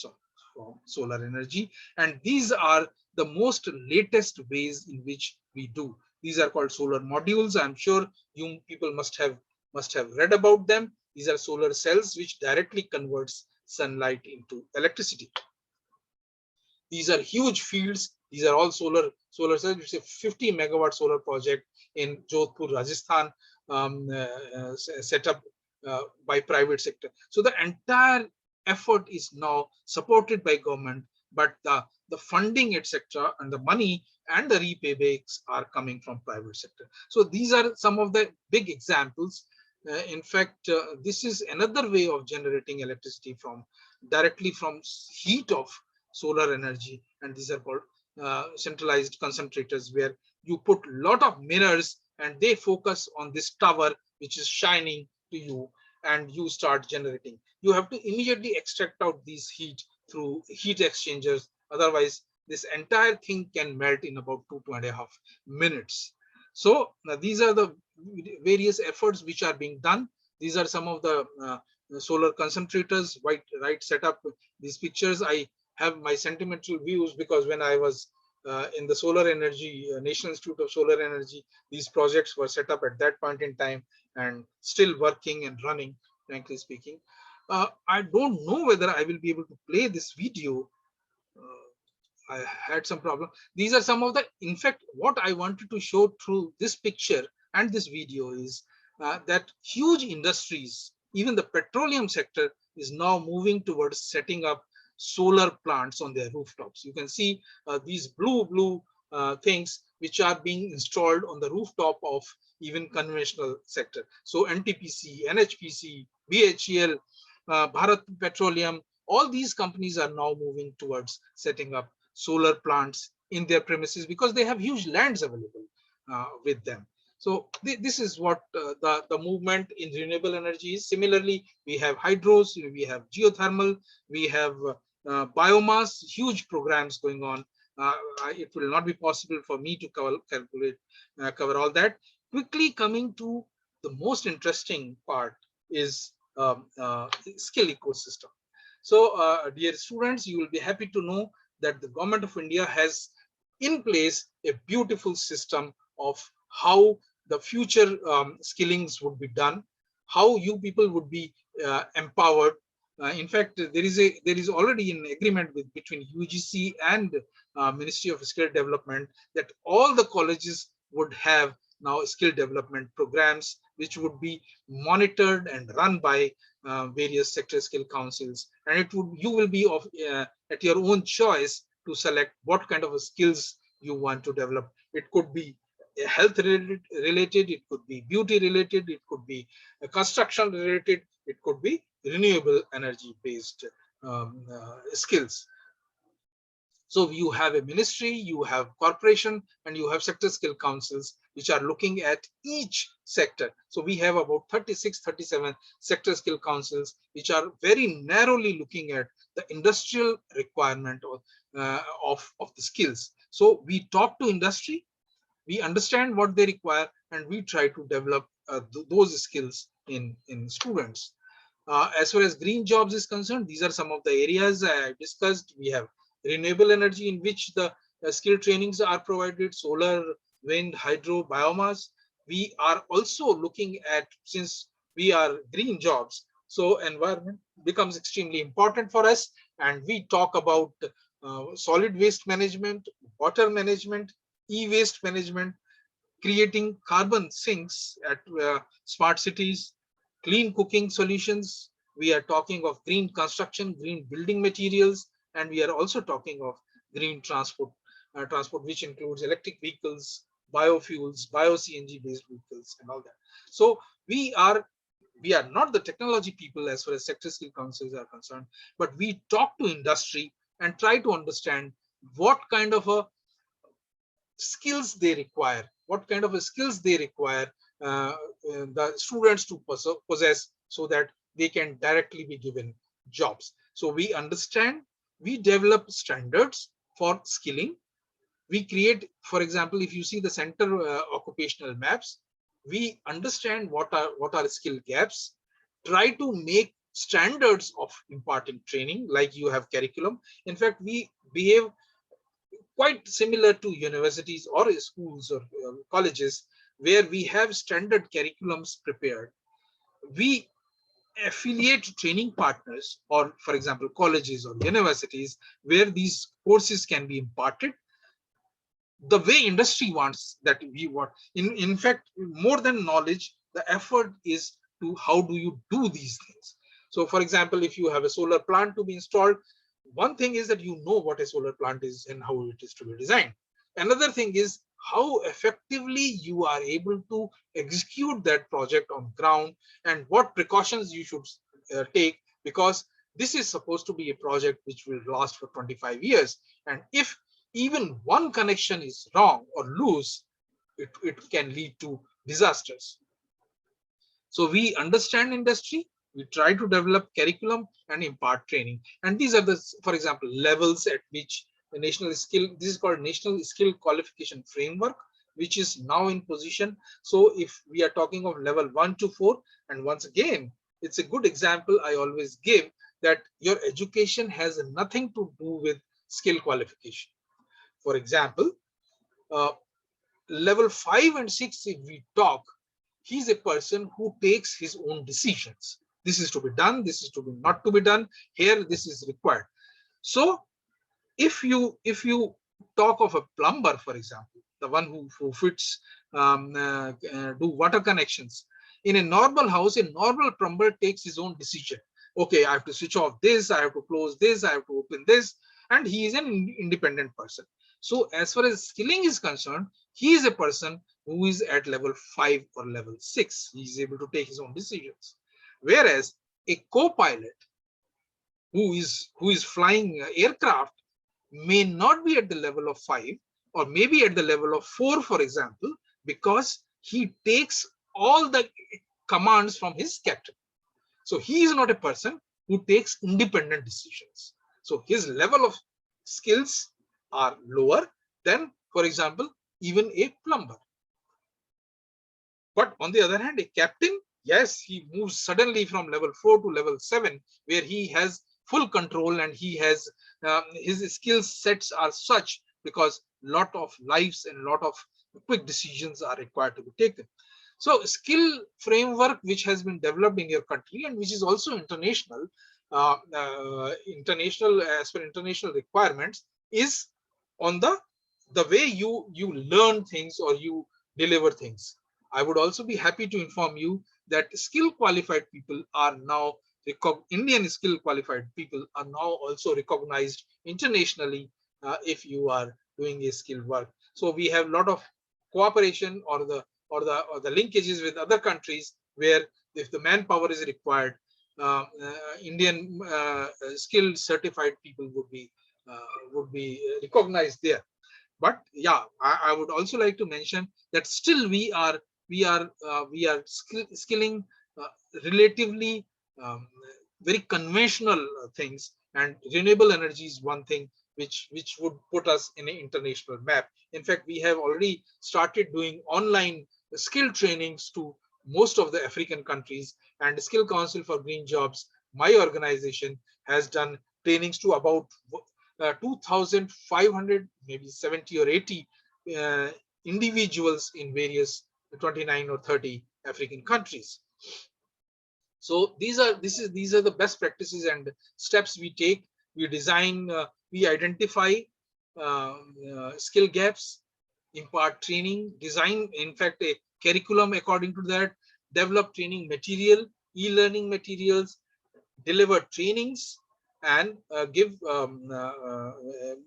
from solar energy. And these are the most latest ways in which we do. These are called solar modules. I'm sure you people must have read about them. These are solar cells which directly converts sunlight into electricity. These are huge fields. These are all solar cells. It's a 50 megawatt solar project in Jodhpur, Rajasthan, set up by private sector. So the entire effort is now supported by government, but the funding, etc., and the money and the repaybacks are coming from private sector. So these are some of the big examples. In fact, this is another way of generating electricity directly from heat of solar energy, and these are called centralized concentrators, where you put a lot of mirrors and they focus on this tower which is shining to you, and you start generating. You have to immediately extract out these heat through heat exchangers, otherwise this entire thing can melt in about 2.5 minutes. So these are the various efforts which are being done. These are some of the solar concentrators, right setup. These pictures, I have my sentimental views because when I was in the solar energy, National Institute of Solar Energy, these projects were set up at that point in time and still working and running, frankly speaking. I don't know whether I will be able to play this video. I had some problem. These are some of the, in fact, what I wanted to show through this picture and this video is that huge industries, even the petroleum sector, is now moving towards setting up solar plants on their rooftops. You can see these blue things which are being installed on the rooftop of even conventional sector. So NTPC, NHPC, BHEL, Bharat Petroleum, all these companies are now moving towards setting up solar plants in their premises because they have huge lands available with them. So this is what the movement in renewable energy is. Similarly, we have hydros, we have geothermal, we have biomass, huge programs going on. It will not be possible for me to cover all that. Quickly coming to the most interesting part is skill ecosystem. So, dear students, you will be happy to know that the government of India has in place a beautiful system of how the future skillings would be done, how you people would be empowered. In fact, there is already an agreement between UGC and Ministry of Skill Development that all the colleges would have now skill development programs which would be monitored and run by various sector skill councils, and you will be at your own choice to select what kind of skills you want to develop. It could be health related, it could be beauty related, it could be construction related, it could be renewable energy based skills. So you have a ministry, you have corporation, and you have sector skill councils which are looking at each sector. So we have about 36, 37 sector skill councils which are very narrowly looking at the industrial requirement of the skills. So we talk to industry, we understand what they require, and we try to develop those skills in students. As far as green jobs is concerned, these are some of the areas I discussed. We have renewable energy in which the skill trainings are provided, solar, wind, hydro, biomass. We are also looking at, since we are green jobs, so environment becomes extremely important for us, and we talk about solid waste management, water management, e-waste management, creating carbon sinks at smart cities, clean cooking solutions. We are talking of green construction, green building materials, and we are also talking of green transport, which includes electric vehicles, biofuels, bio-CNG based vehicles, and all that. So we are not the technology people as far as sector skill councils are concerned, but we talk to industry and try to understand what kind of a skills they require, the students to possess so that they can directly be given jobs. So we understand, we develop standards for skilling. We create, for example, if you see the center occupational maps, we understand what are skill gaps, try to make standards of imparting training, like you have curriculum. In fact, we behave quite similar to universities or schools or colleges, where we have standard curriculums prepared. We affiliate training partners, or for example, colleges or universities, where these courses can be imparted the way industry wants that we want. In fact, more than knowledge, the effort is to how do you do these things. So for example, if you have a solar plant to be installed, one thing is that you know what a solar plant is and how it is to be designed. Another thing is how effectively you are able to execute that project on ground and what precautions you should take, because this is supposed to be a project which will last for 25 years. And if even one connection is wrong or loose, it can lead to disasters. So we understand industry, we try to develop curriculum and impart training. And these are the, for example, levels at which the national skill, this is called National Skill Qualification Framework, which is now in position. So if we are talking of level 1 to 4, and once again, it's a good example I always give, that your education has nothing to do with skill qualification. For example, uh, level 5 and 6, if we talk, he's a person who takes his own decisions. This is to be done, this is to be not to be done, here this is required. So if you talk of a plumber, for example, the one who fits do water connections in a normal house, a normal plumber takes his own decision. Okay, I have to switch off this, I have to close this, I have to open this, and he is an independent person. So as far as skilling is concerned, he is a person who is at level 5 or level 6. He is able to take his own decisions. Whereas a co-pilot who is flying aircraft may not be at the level of 5, or maybe at the level of 4, for example, because he takes all the commands from his captain. So he is not a person who takes independent decisions. So his level of skills are lower than, for example, even a plumber. But on the other hand, a captain, yes, he moves suddenly from level 4 to level 7, where he has full control, and he has his skill sets are such, because lot of lives and lot of quick decisions are required to be taken. So skill framework which has been developed in your country, and which is also international, international as per international requirements, is on the way you learn things or you deliver things. I would also be happy to inform you that skill qualified people are now Indian skill qualified people are now also recognized internationally if you are doing a skill work. So we have a lot of cooperation or the linkages with other countries, where if the manpower is required, Indian skilled certified people would be recognized there. But yeah, I would also like to mention that still we are skilling relatively very conventional things, and renewable energy is one thing which would put us in an international map. In fact, we have already started doing online skill trainings to most of the African countries, and Skill Council for Green Jobs, my organization, has done trainings to about 2,500, maybe 70 or 80 individuals in various 29 or 30 African countries. So these are the best practices and steps we take. We design, we identify skill gaps, impart training, design, in fact, a curriculum according to that, develop training material, e-learning materials, deliver trainings, and give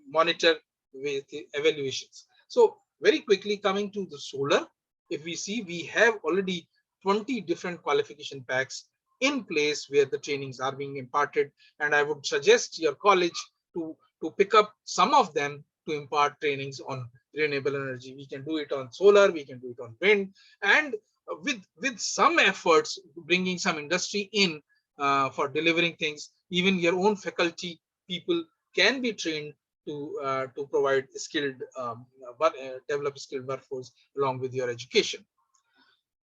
monitor with evaluations. So very quickly, coming to the solar, if we see, we have already 20 different qualification packs in place where the trainings are being imparted, and I would suggest your college to pick up some of them to impart trainings on renewable energy. We can do it on solar, we can do it on wind, and with some efforts bringing some industry in for delivering things, even your own faculty people can be trained to provide skilled develop skilled workforce along with your education.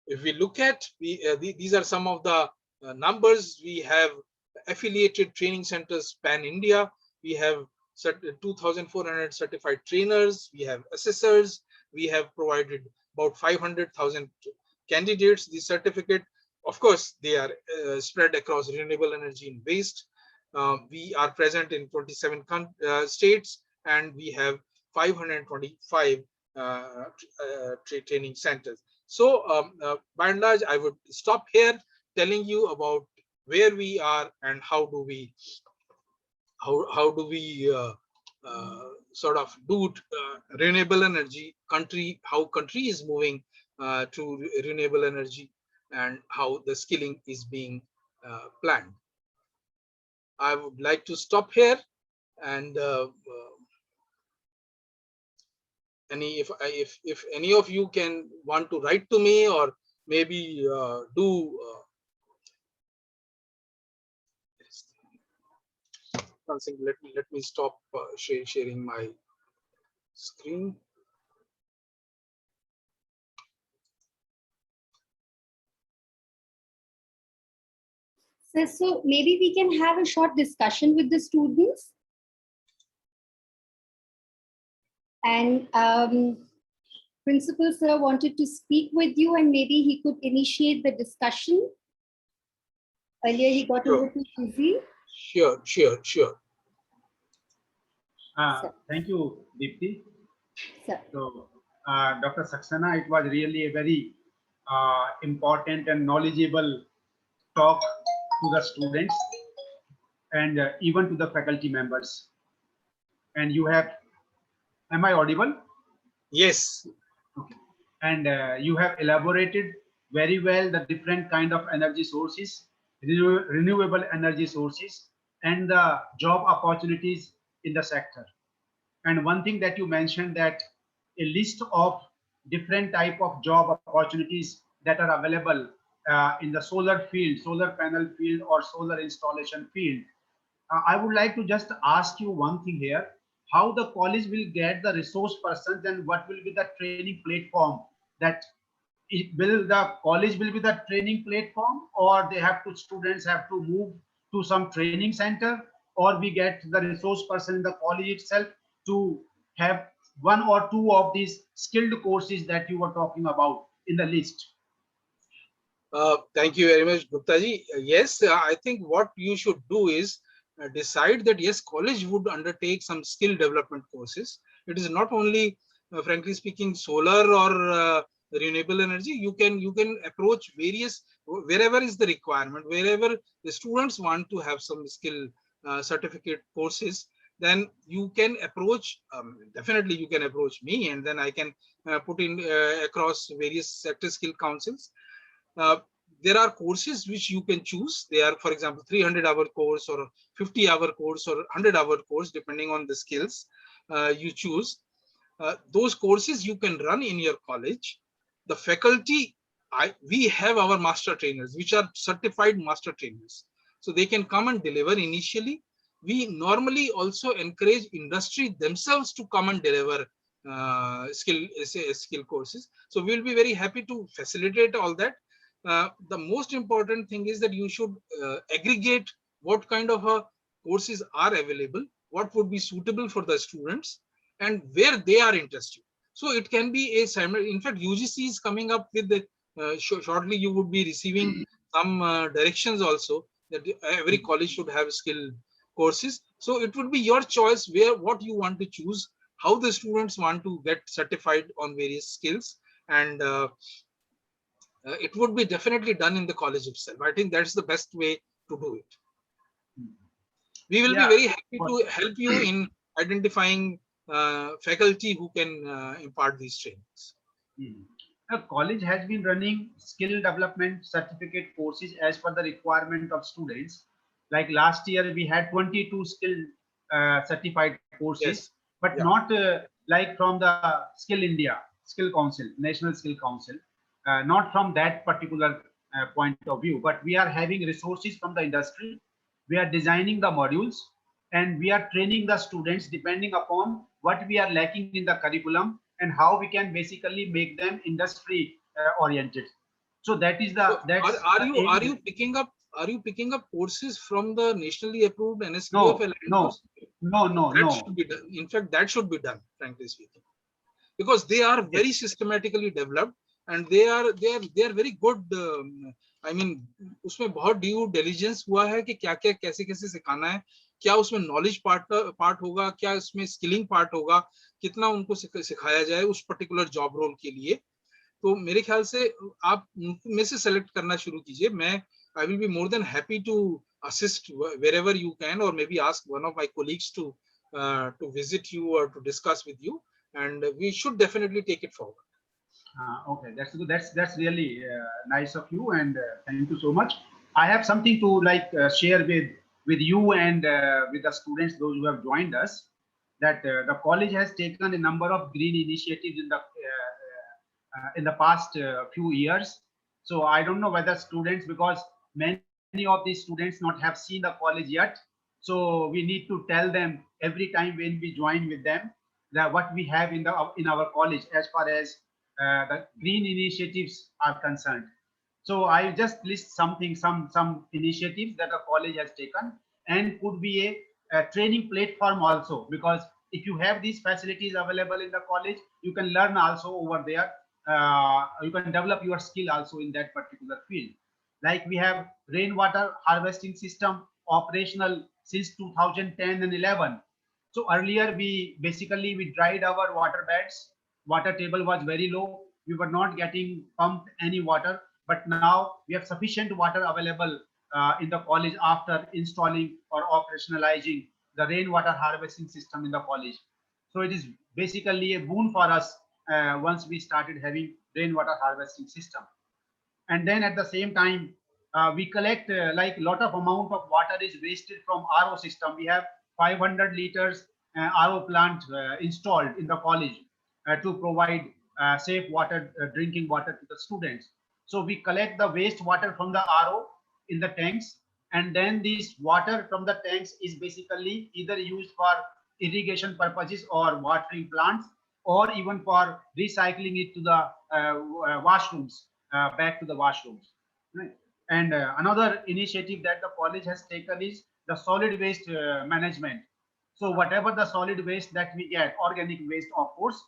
If we look at, these are some of the numbers. We have affiliated training centers pan India. We have 2,400 certified trainers. We have assessors. We have provided about 500,000 candidates the certificate. Of course, they are spread across renewable energy and waste. We are present in 27 states, and we have 525 training centers. So by and large, I would stop here telling you about where we are and how do we sort of do renewable energy how country is moving to renewable energy, and how the skilling is being planned. I would like to stop here, and if any of you can want to write to me, or maybe do something. Let me stop sharing my screen. So maybe we can have a short discussion with the students. And Principal Sir wanted to speak with you, and maybe he could initiate the discussion. Earlier he got a little busy. Sure. Thank you, Deepti. Sir. So, Dr. Saxena, it was really a very important and knowledgeable talk to the students and even to the faculty members. And you have, am I audible? Yes. Okay. And you have elaborated very well the different kind of energy sources, renewable energy sources, and the job opportunities in the sector. And one thing that you mentioned, that a list of different type of job opportunities that are available in the solar field, solar panel field, or solar installation field. I would like to just ask you one thing here: how the college will get the resource persons, and what will be the training platform? That will the college will be the training platform, or they have to, students have to move to some training center, or we get the resource person in the college itself to have one or two of these skilled courses that you were talking about in the list? Thank you very much, Gupta ji. Yes, I think what you should do is decide that yes, college would undertake some skill development courses. It is not only, frankly speaking, solar or renewable energy. You can approach various, wherever is the requirement, wherever the students want to have some skill certificate courses. Then you can approach. Definitely, you can approach me, and then I can put in across various sector skill councils. There are courses which you can choose. They are, for example, 300-hour course or 50-hour course or 100-hour course, depending on the skills you choose. Those courses you can run in your college. The faculty, we have our master trainers, which are certified master trainers. So they can come and deliver initially. We normally also encourage industry themselves to come and deliver skill courses. So we'll be very happy to facilitate all that. The most important thing is that you should aggregate what kind of courses are available, what would be suitable for the students, and where they are interested. So it can be in fact, UGC is coming up with the, shortly you would be receiving some directions also, that every college should have skill courses. So it would be your choice what you want to choose, how the students want to get certified on various skills, and it would be definitely done in the college itself. I think that's the best way to do it. We will be very happy to help you in identifying faculty who can impart these trainings. The college has been running skill development certificate courses as per the requirement of students. Like last year, we had 22 skill certified courses, yes. But not like from the Skill India, Skill Council, National Skill Council, not from that particular point of view, but we are having resources from the industry. We are designing the modules, and we are training the students depending upon what we are lacking in the curriculum and how we can basically make them industry oriented. So that is the, that's are you picking up courses from the nationally approved NSQF? No. Should be done. In fact, that should be done, frankly speaking, because they are very systematically developed, and they are very good. I mean, उसमें बहुत due diligence हुआ है कि क्या क्या कैसे कैसे सिखाना है, क्या उसमें knowledge part होगा, क्या उसमें skilling part होगा, कितना उनको सिखाया जाए उस particular job role के लिए. तो मेरे ख्याल से आप में से select करना शुरू कीजिए. I will be more than happy to assist wherever you can, or maybe ask one of my colleagues to visit you or to discuss with you, and we should definitely take it forward. Okay, that's good. That's really nice of you, and thank you so much. I have something to share with you and with the students, those who have joined us, that the college has taken a number of green initiatives in the past few years. So I don't know whether students, because many of these students not have seen the college yet, so we need to tell them every time when we join with them that what we have in our college as far as the green initiatives are concerned. So I just list something, some initiatives that the college has taken, and could be a training platform also, because if you have these facilities available in the college, you can learn also over there. You can develop your skill also in that particular field. Like we have rainwater harvesting system operational since 2010 and 11. So earlier we dried our water beds. Water table was very low. We were not getting pumped any water, but now we have sufficient water available in the college after installing or operationalizing the rainwater harvesting system in the college. So it is basically a boon for us once we started having rainwater harvesting system. And then at the same time, we collect like lot of amount of water is wasted from RO system. We have 500 liters RO plant installed in the college to provide safe water, drinking water to the students. So we collect the waste water from the RO in the tanks, and then this water from the tanks is basically either used for irrigation purposes or watering plants, or even for recycling it to the washrooms, back to the washrooms. Right? And another initiative that the college has taken is the solid waste management. So whatever the solid waste that we get, organic waste, of course,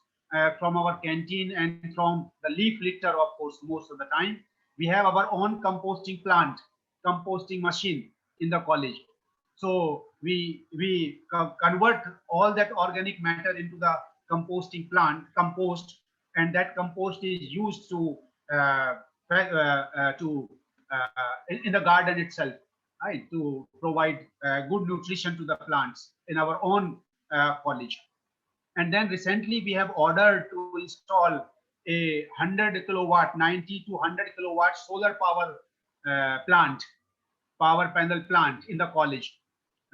from our canteen and from the leaf litter, of course, most of the time, we have our own composting plant, composting machine in the college. So we convert all that organic matter into the composting plant, compost, and that compost is used to in the garden itself, right, to provide good nutrition to the plants in our own college. And then recently we have ordered to install a 100 kilowatt, 90 to 100 kilowatt solar power plant, power panel plant in the college,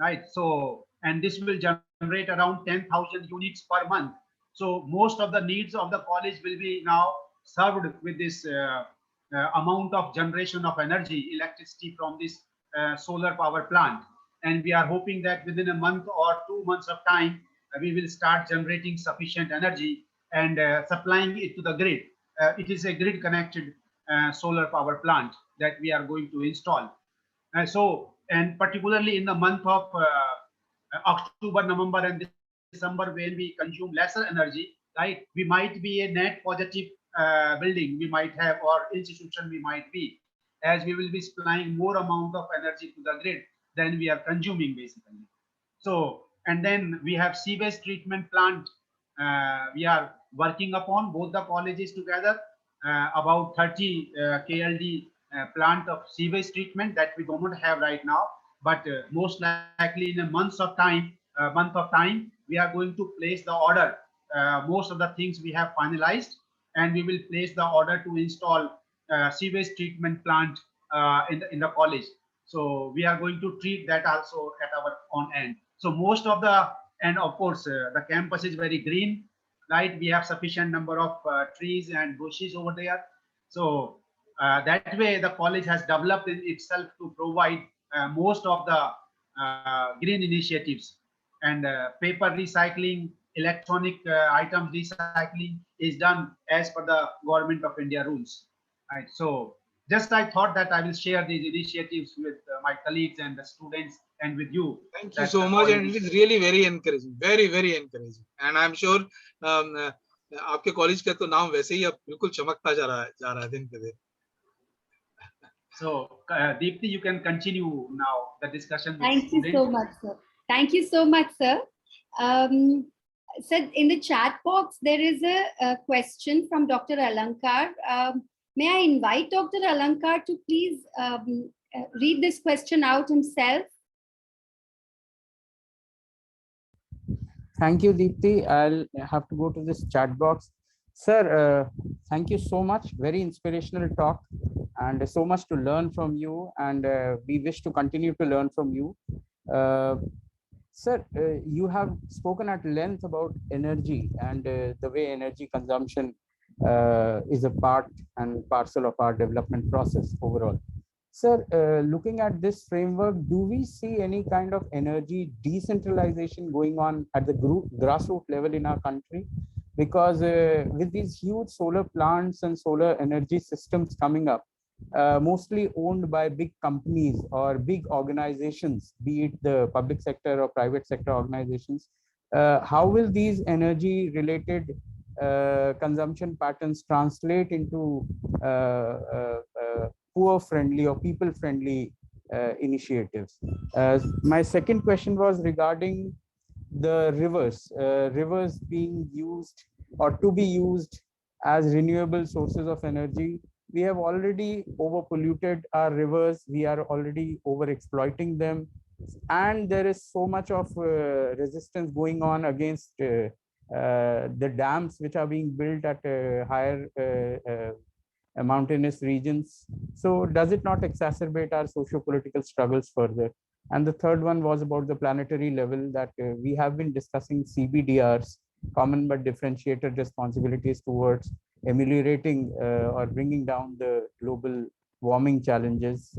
right? So, and this will generate around 10,000 units per month. So most of the needs of the college will be now served with this amount of generation of energy, electricity from this solar power plant. And we are hoping that within a month or 2 months of time, we will start generating sufficient energy and supplying it to the grid. It is a grid connected solar power plant that we are going to install. And particularly in the month of October, November, and December, when we consume lesser energy, right, we might be a net positive building we might have, or institution we might be, as we will be supplying more amount of energy to the grid than we are consuming basically. So, and then we have sewage treatment plant. We are working upon both the colleges together, about 30 KLD plant of sewage treatment that we do not have right now, but most likely in a month of time, we are going to place the order. Most of the things we have finalized, and we will place the order to install sewage treatment plant in the college. So we are going to treat that also at our own end. So most of the, and of course, the campus is very green, right? We have sufficient number of trees and bushes over there. So that way the college has developed itself to provide most of the green initiatives. And paper recycling, electronic items recycling is done as per the Government of India rules, right? So just I thought that I will share these initiatives with my colleagues and the students and with you. Thank you so much, and it is really very encouraging, very encouraging. And I'm sure आपके college का तो नाम वैसे ही अब बिल्कुल चमकता जा रहा है दिन पे दिन. So Deepti, you can continue now the discussion. Thank you so much, sir. Thank you so much, sir. Sir, in the chat box, there is a question from Dr. Alankar. May I invite Dr. Alankar to please read this question out himself? Thank you, Deepti. I'll have to go to this chat box. Sir, thank you so much. Very inspirational talk and so much to learn from you. And we wish to continue to learn from you. Sir, you have spoken at length about energy and the way energy consumption is a part and parcel of our development process overall. Sir, looking at this framework, do we see any kind of energy decentralization going on at the grassroots level in our country? Because with these huge solar plants and solar energy systems coming up, mostly owned by big companies or big organizations, be it the public sector or private sector organizations. How will these energy related consumption patterns translate into poor friendly or people friendly initiatives? My second question was regarding the rivers being used or to be used as renewable sources of energy. We have already over polluted our rivers, we are already over exploiting them, and there is so much of resistance going on against the dams which are being built at higher mountainous regions. So does it not exacerbate our socio-political struggles further? And the third one was about the planetary level, that we have been discussing CBDRs, common but differentiated responsibilities towards ameliorating or bringing down the global warming challenges,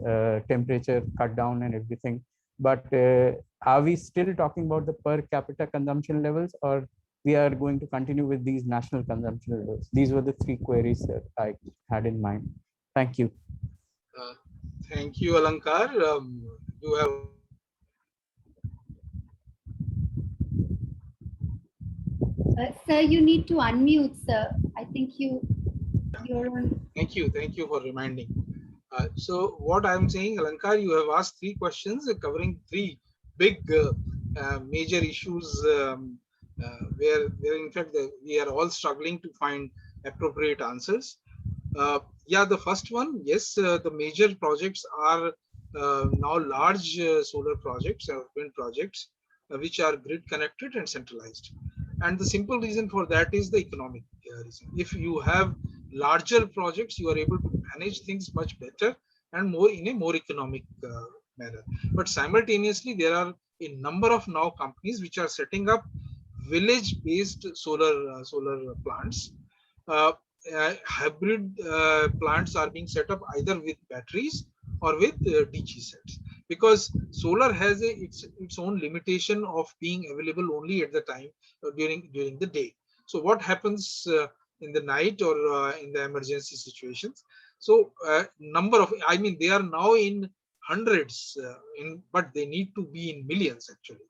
temperature cut down and everything. But are we still talking about the per capita consumption levels, or we are going to continue with these national consumption levels? These were the three queries that I had in mind. Thank you. Thank you, Alankar. You have Sir, you need to unmute, sir. I think you're on. Thank you for reminding. So what I'm saying, Alankar, you have asked three questions covering three big major issues where in fact we are all struggling to find appropriate answers. Yeah, the first one, yes, the major projects are now large solar projects, wind projects, which are grid connected and centralized. And the simple reason for that is the economic reason. If you have larger projects, you are able to manage things much better and more in a more economic manner. But simultaneously, there are a number of now companies which are setting up village-based solar plants. Hybrid plants are being set up either with batteries or with DG sets, because solar has its own limitation of being available only at the time during the day. So what happens in the night or in the emergency situations? So I mean, they are now in hundreds, but they need to be in millions actually.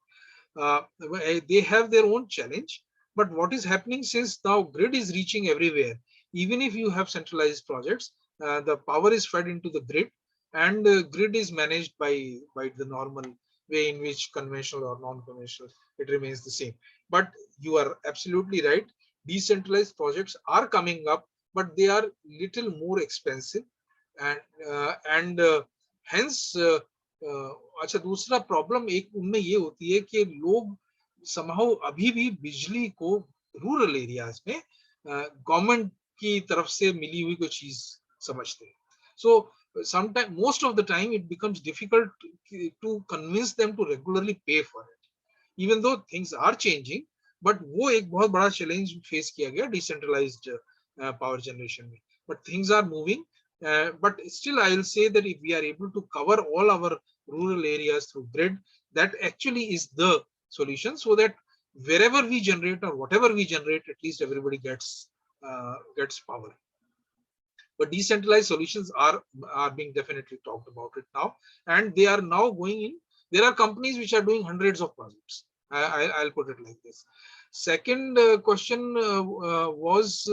They have their own challenge. But what is happening, since now grid is reaching everywhere, even if you have centralized projects, the power is fed into the grid, and grid is managed by the normal way in which conventional or non-conventional, it remains the same. But you are absolutely right. Decentralized projects are coming up, but they are little more expensive, and hence अच्छा, दूसरा problem एक उनमें ये होती है कि लोग somehow अभी भी बिजली को रूरल एरियाज में गवर्नमेंट की तरफ से मिली हुई कोई चीज समझते हैं. So sometimes, most of the time, it becomes difficult to convince them to regularly pay for it, even though things are changing. But वो एक बहुत बड़ा challenge face किया गया decentralized power generation में. But things are moving. But still, I will say that if we are able to cover all our rural areas through grid, that actually is the solution, so that wherever we generate or whatever we generate, at least everybody gets power. But decentralized solutions are being definitely talked about it now, and they are now going in. There are companies which are doing hundreds of projects. I'll put it like this. Second question was,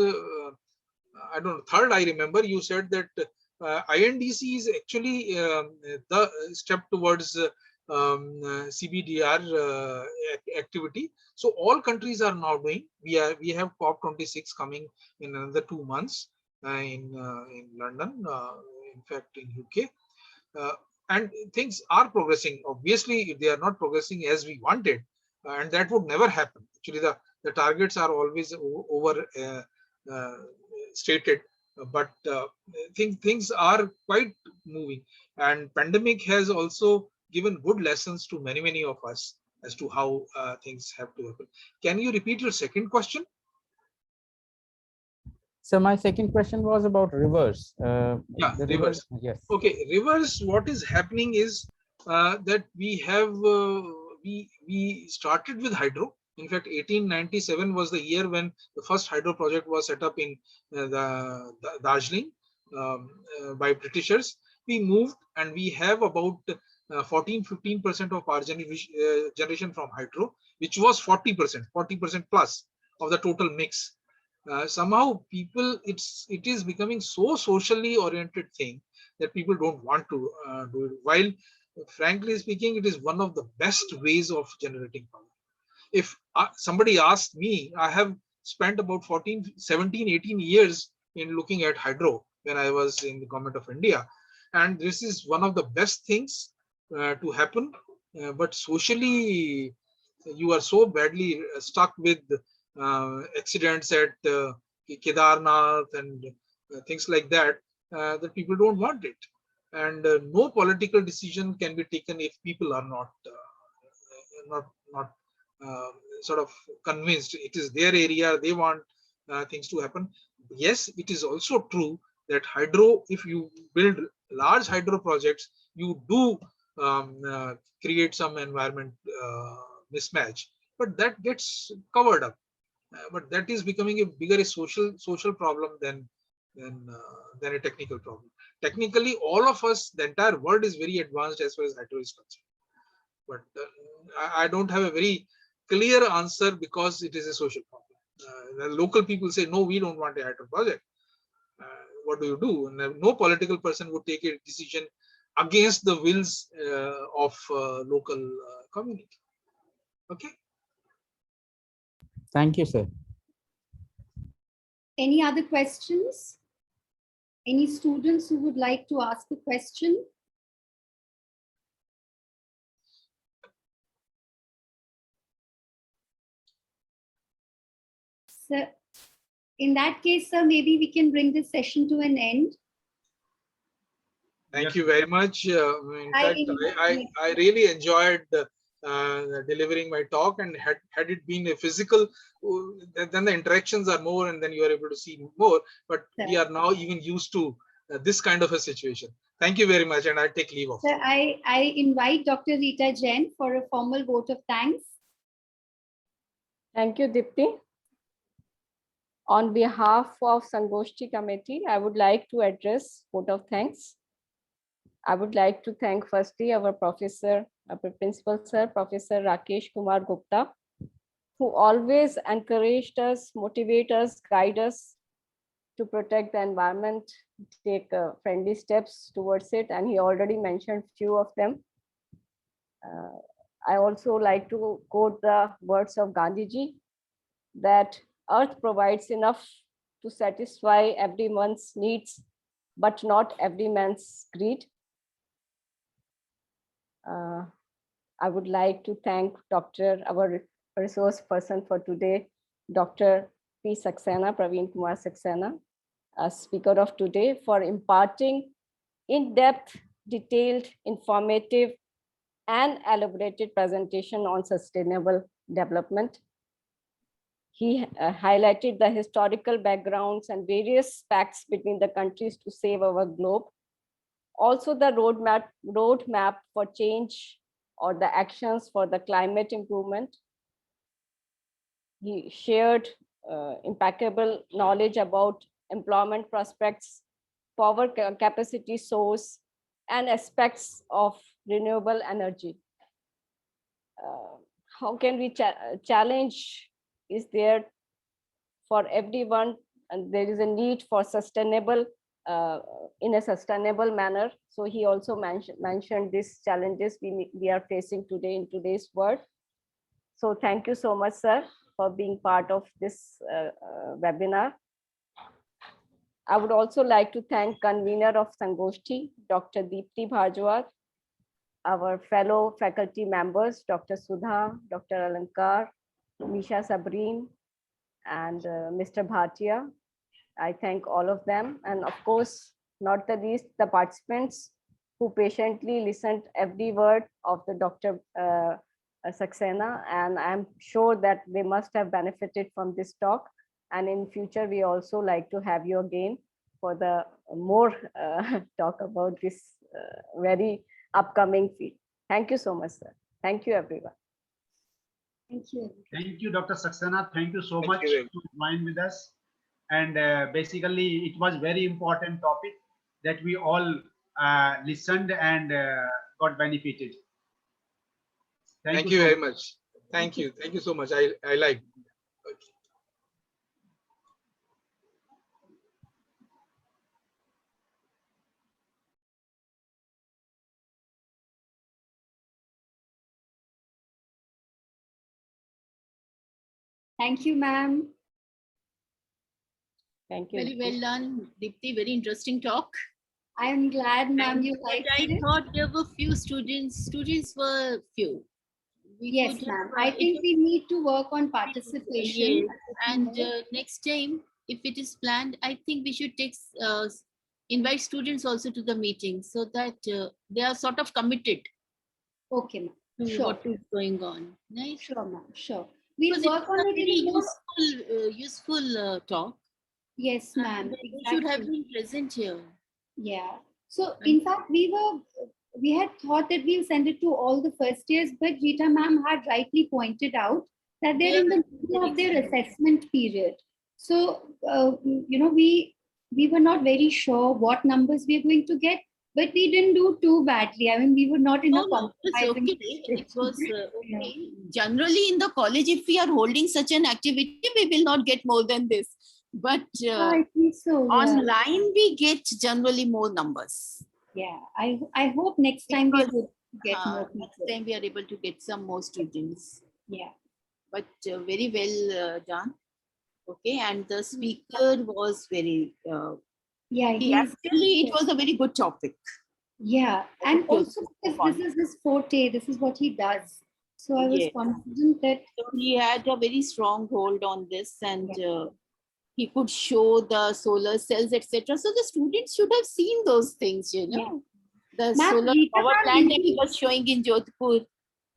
I don't know, third, I remember you said that INDC is actually the step towards CBDR activity. So all countries are now doing. We have COP26 coming in another 2 months in London, in fact in UK, and things are progressing. Obviously, they are not progressing as we wanted, and that would never happen. Actually, the targets are always over stated, but things are quite moving, and pandemic has also given good lessons to many of us as to how things have to happen. Can you repeat your second question? So my second question was about rivers. Yeah, rivers. Yes. Okay, rivers. What is happening is that we have we started with hydro. In fact, 1897 was the year when the first hydro project was set up in the Darjeeling. by Britishers, we moved and we have about 14-15% of our generation from hydro, which was 40% plus of the total mix. Somehow people, it is becoming so socially oriented thing that people don't want to do it. While frankly speaking, it is one of the best ways of generating power. If somebody asked me, I have spent about 17-18 years in looking at hydro when I was in the government of India, and this is one of the best things to happen. But socially, you are so badly stuck with accidents at Kedarnath and things like that, that people don't want it. And no political decision can be taken if people are not uh, sort of convinced it is their area, they want things to happen. Yes, it is also true that hydro, if you build large hydro projects, you do create some environment mismatch, but that gets covered up. But that is becoming a bigger social problem than a technical problem. Technically, all of us, the entire world is very advanced as far as hydro is concerned. But I don't have a very clear answer because it is a social problem. The local people say, no, we don't want a hydro project. What do you do? And no political person would take a decision against the wills of local community. Okay. Thank you, sir. Any other questions? Any students who would like to ask a question? So in that case, sir, maybe we can bring this session to an end. Thank you very much. In fact, I really enjoyed delivering my talk, and had it been a physical, then the interactions are more and then you are able to see more. But we are now even used to this kind of a situation. Thank you very much, and I take leave of you. I invite Dr. Rita Jain for a formal vote of thanks. Thank you, Dipti. On behalf of Sangoshthi committee, I would like to address vote of thanks. I would like to thank firstly our professor, our principal sir, Professor Rakesh Kumar Gupta, who always encouraged us, motivate us, guide us to protect the environment, take friendly steps towards it, and he already mentioned few of them. I also like to quote the words of Gandhiji, that earth provides enough to satisfy everyone's needs, but not every man's greed. I would like to thank our resource person for today, Dr. P. Saxena, Praveen Kumar Saxena, speaker of today, for imparting in-depth, detailed, informative, and elaborated presentation on sustainable development. He highlighted the historical backgrounds and various facts between the countries to save our globe. Also the roadmap for change or the actions for the climate improvement. He shared impeccable knowledge about employment prospects, power capacity source, and aspects of renewable energy. How can we challenge is there for everyone, and there is a need for sustainable in a sustainable manner. So he also mentioned these challenges we are facing today in today's world. So thank you so much, sir, for being part of this webinar. I would also like to thank convener of Sangoshthi, Dr. Deepti Bhardwaj, our fellow faculty members, Dr. Sudha, Dr. Alankar, Misha Sabreen, and Mr. Bhatia. I thank all of them. And of course, not the least, the participants who patiently listened every word of the Dr. Saxena. And I'm sure that they must have benefited from this talk. And in future, we also like to have you again for the more talk about this very upcoming field. Thank you so much, sir. Thank you, everyone. Thank you. Thank you, Dr. Saxena. Thank you so much to join with us. and basically it was very important topic that we all listened and got benefited. Thank you very much. Thank you so much. I like. Okay. Thank you, ma'am. Thank you. Very well done, Deepti. Very interesting talk. I am glad, ma'am, you But liked I it. thought there were few students. Students were few. We Yes, could ma'am. have, I it think was- we need to work on participation. Yes. And next time, if it is planned, I think we should take invite students also to the meeting so that they are sort of committed Okay, ma'am. to Sure. what is going on. Right? Sure, ma'am. Sure. We'll Because work it was on a it very in more. useful talk. Yes, ma'am. And they should have Exactly. been present here. Yeah. So in fact, we had thought that we'll send it to all the first years, but Rita ma'am had rightly pointed out that they're in the middle of their assessment period. So we were not very sure what numbers we are going to get, but we didn't do too badly. I mean, we were not in a No, it's compromising okay. It was Yeah. okay. Generally, in the college, if we are holding such an activity, we will not get more than this. But I think so. Yeah. online, we get generally more numbers. Yeah. I hope next time we are Because, able to get more people. next time we are able to get some more students. Yeah. But very well done. Okay, and the speaker was very. Yeah. Actually, it was a very good topic. Yeah, and Okay, also because fun. this is his forte, this is what he does. So I was Yes. confident that So he had a very strong hold on this, and he could show the solar cells, etc. So the students should have seen those things, you know. The Ma'am, solar Rita power ma'am, plant that maybe- he was showing in Jodhpur.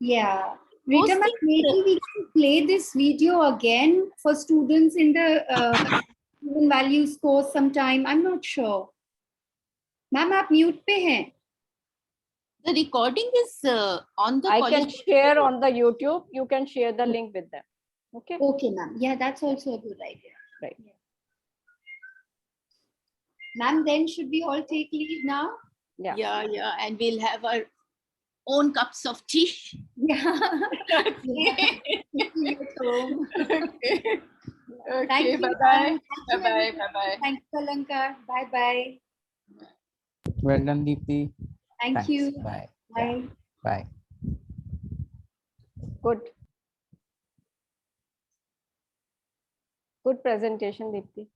yeah. Those Rita, ma'am, things, maybe we can play this video again for students in the human values course sometime. I'm not sure. Ma'am, आप mute पे हैं? the recording is on the I college can share on the YouTube. You can share the link with them. Okay. Okay, ma'am. Yeah, that's also a good idea. Right. Yeah. Ma'am, then should we all take leave now? Yeah. Yeah, and we'll have our own cups of tea. Yeah. Okay. See you at home. Okay. Thank Okay, you, bye-bye. ma'am. Thank you, Bye-bye. everyone. Bye-bye. Thank you, Alankar. Bye-bye. Well done, Deepti. Thank Thanks. you. Bye. Bye. Bye. Good. Good presentation, Deepti.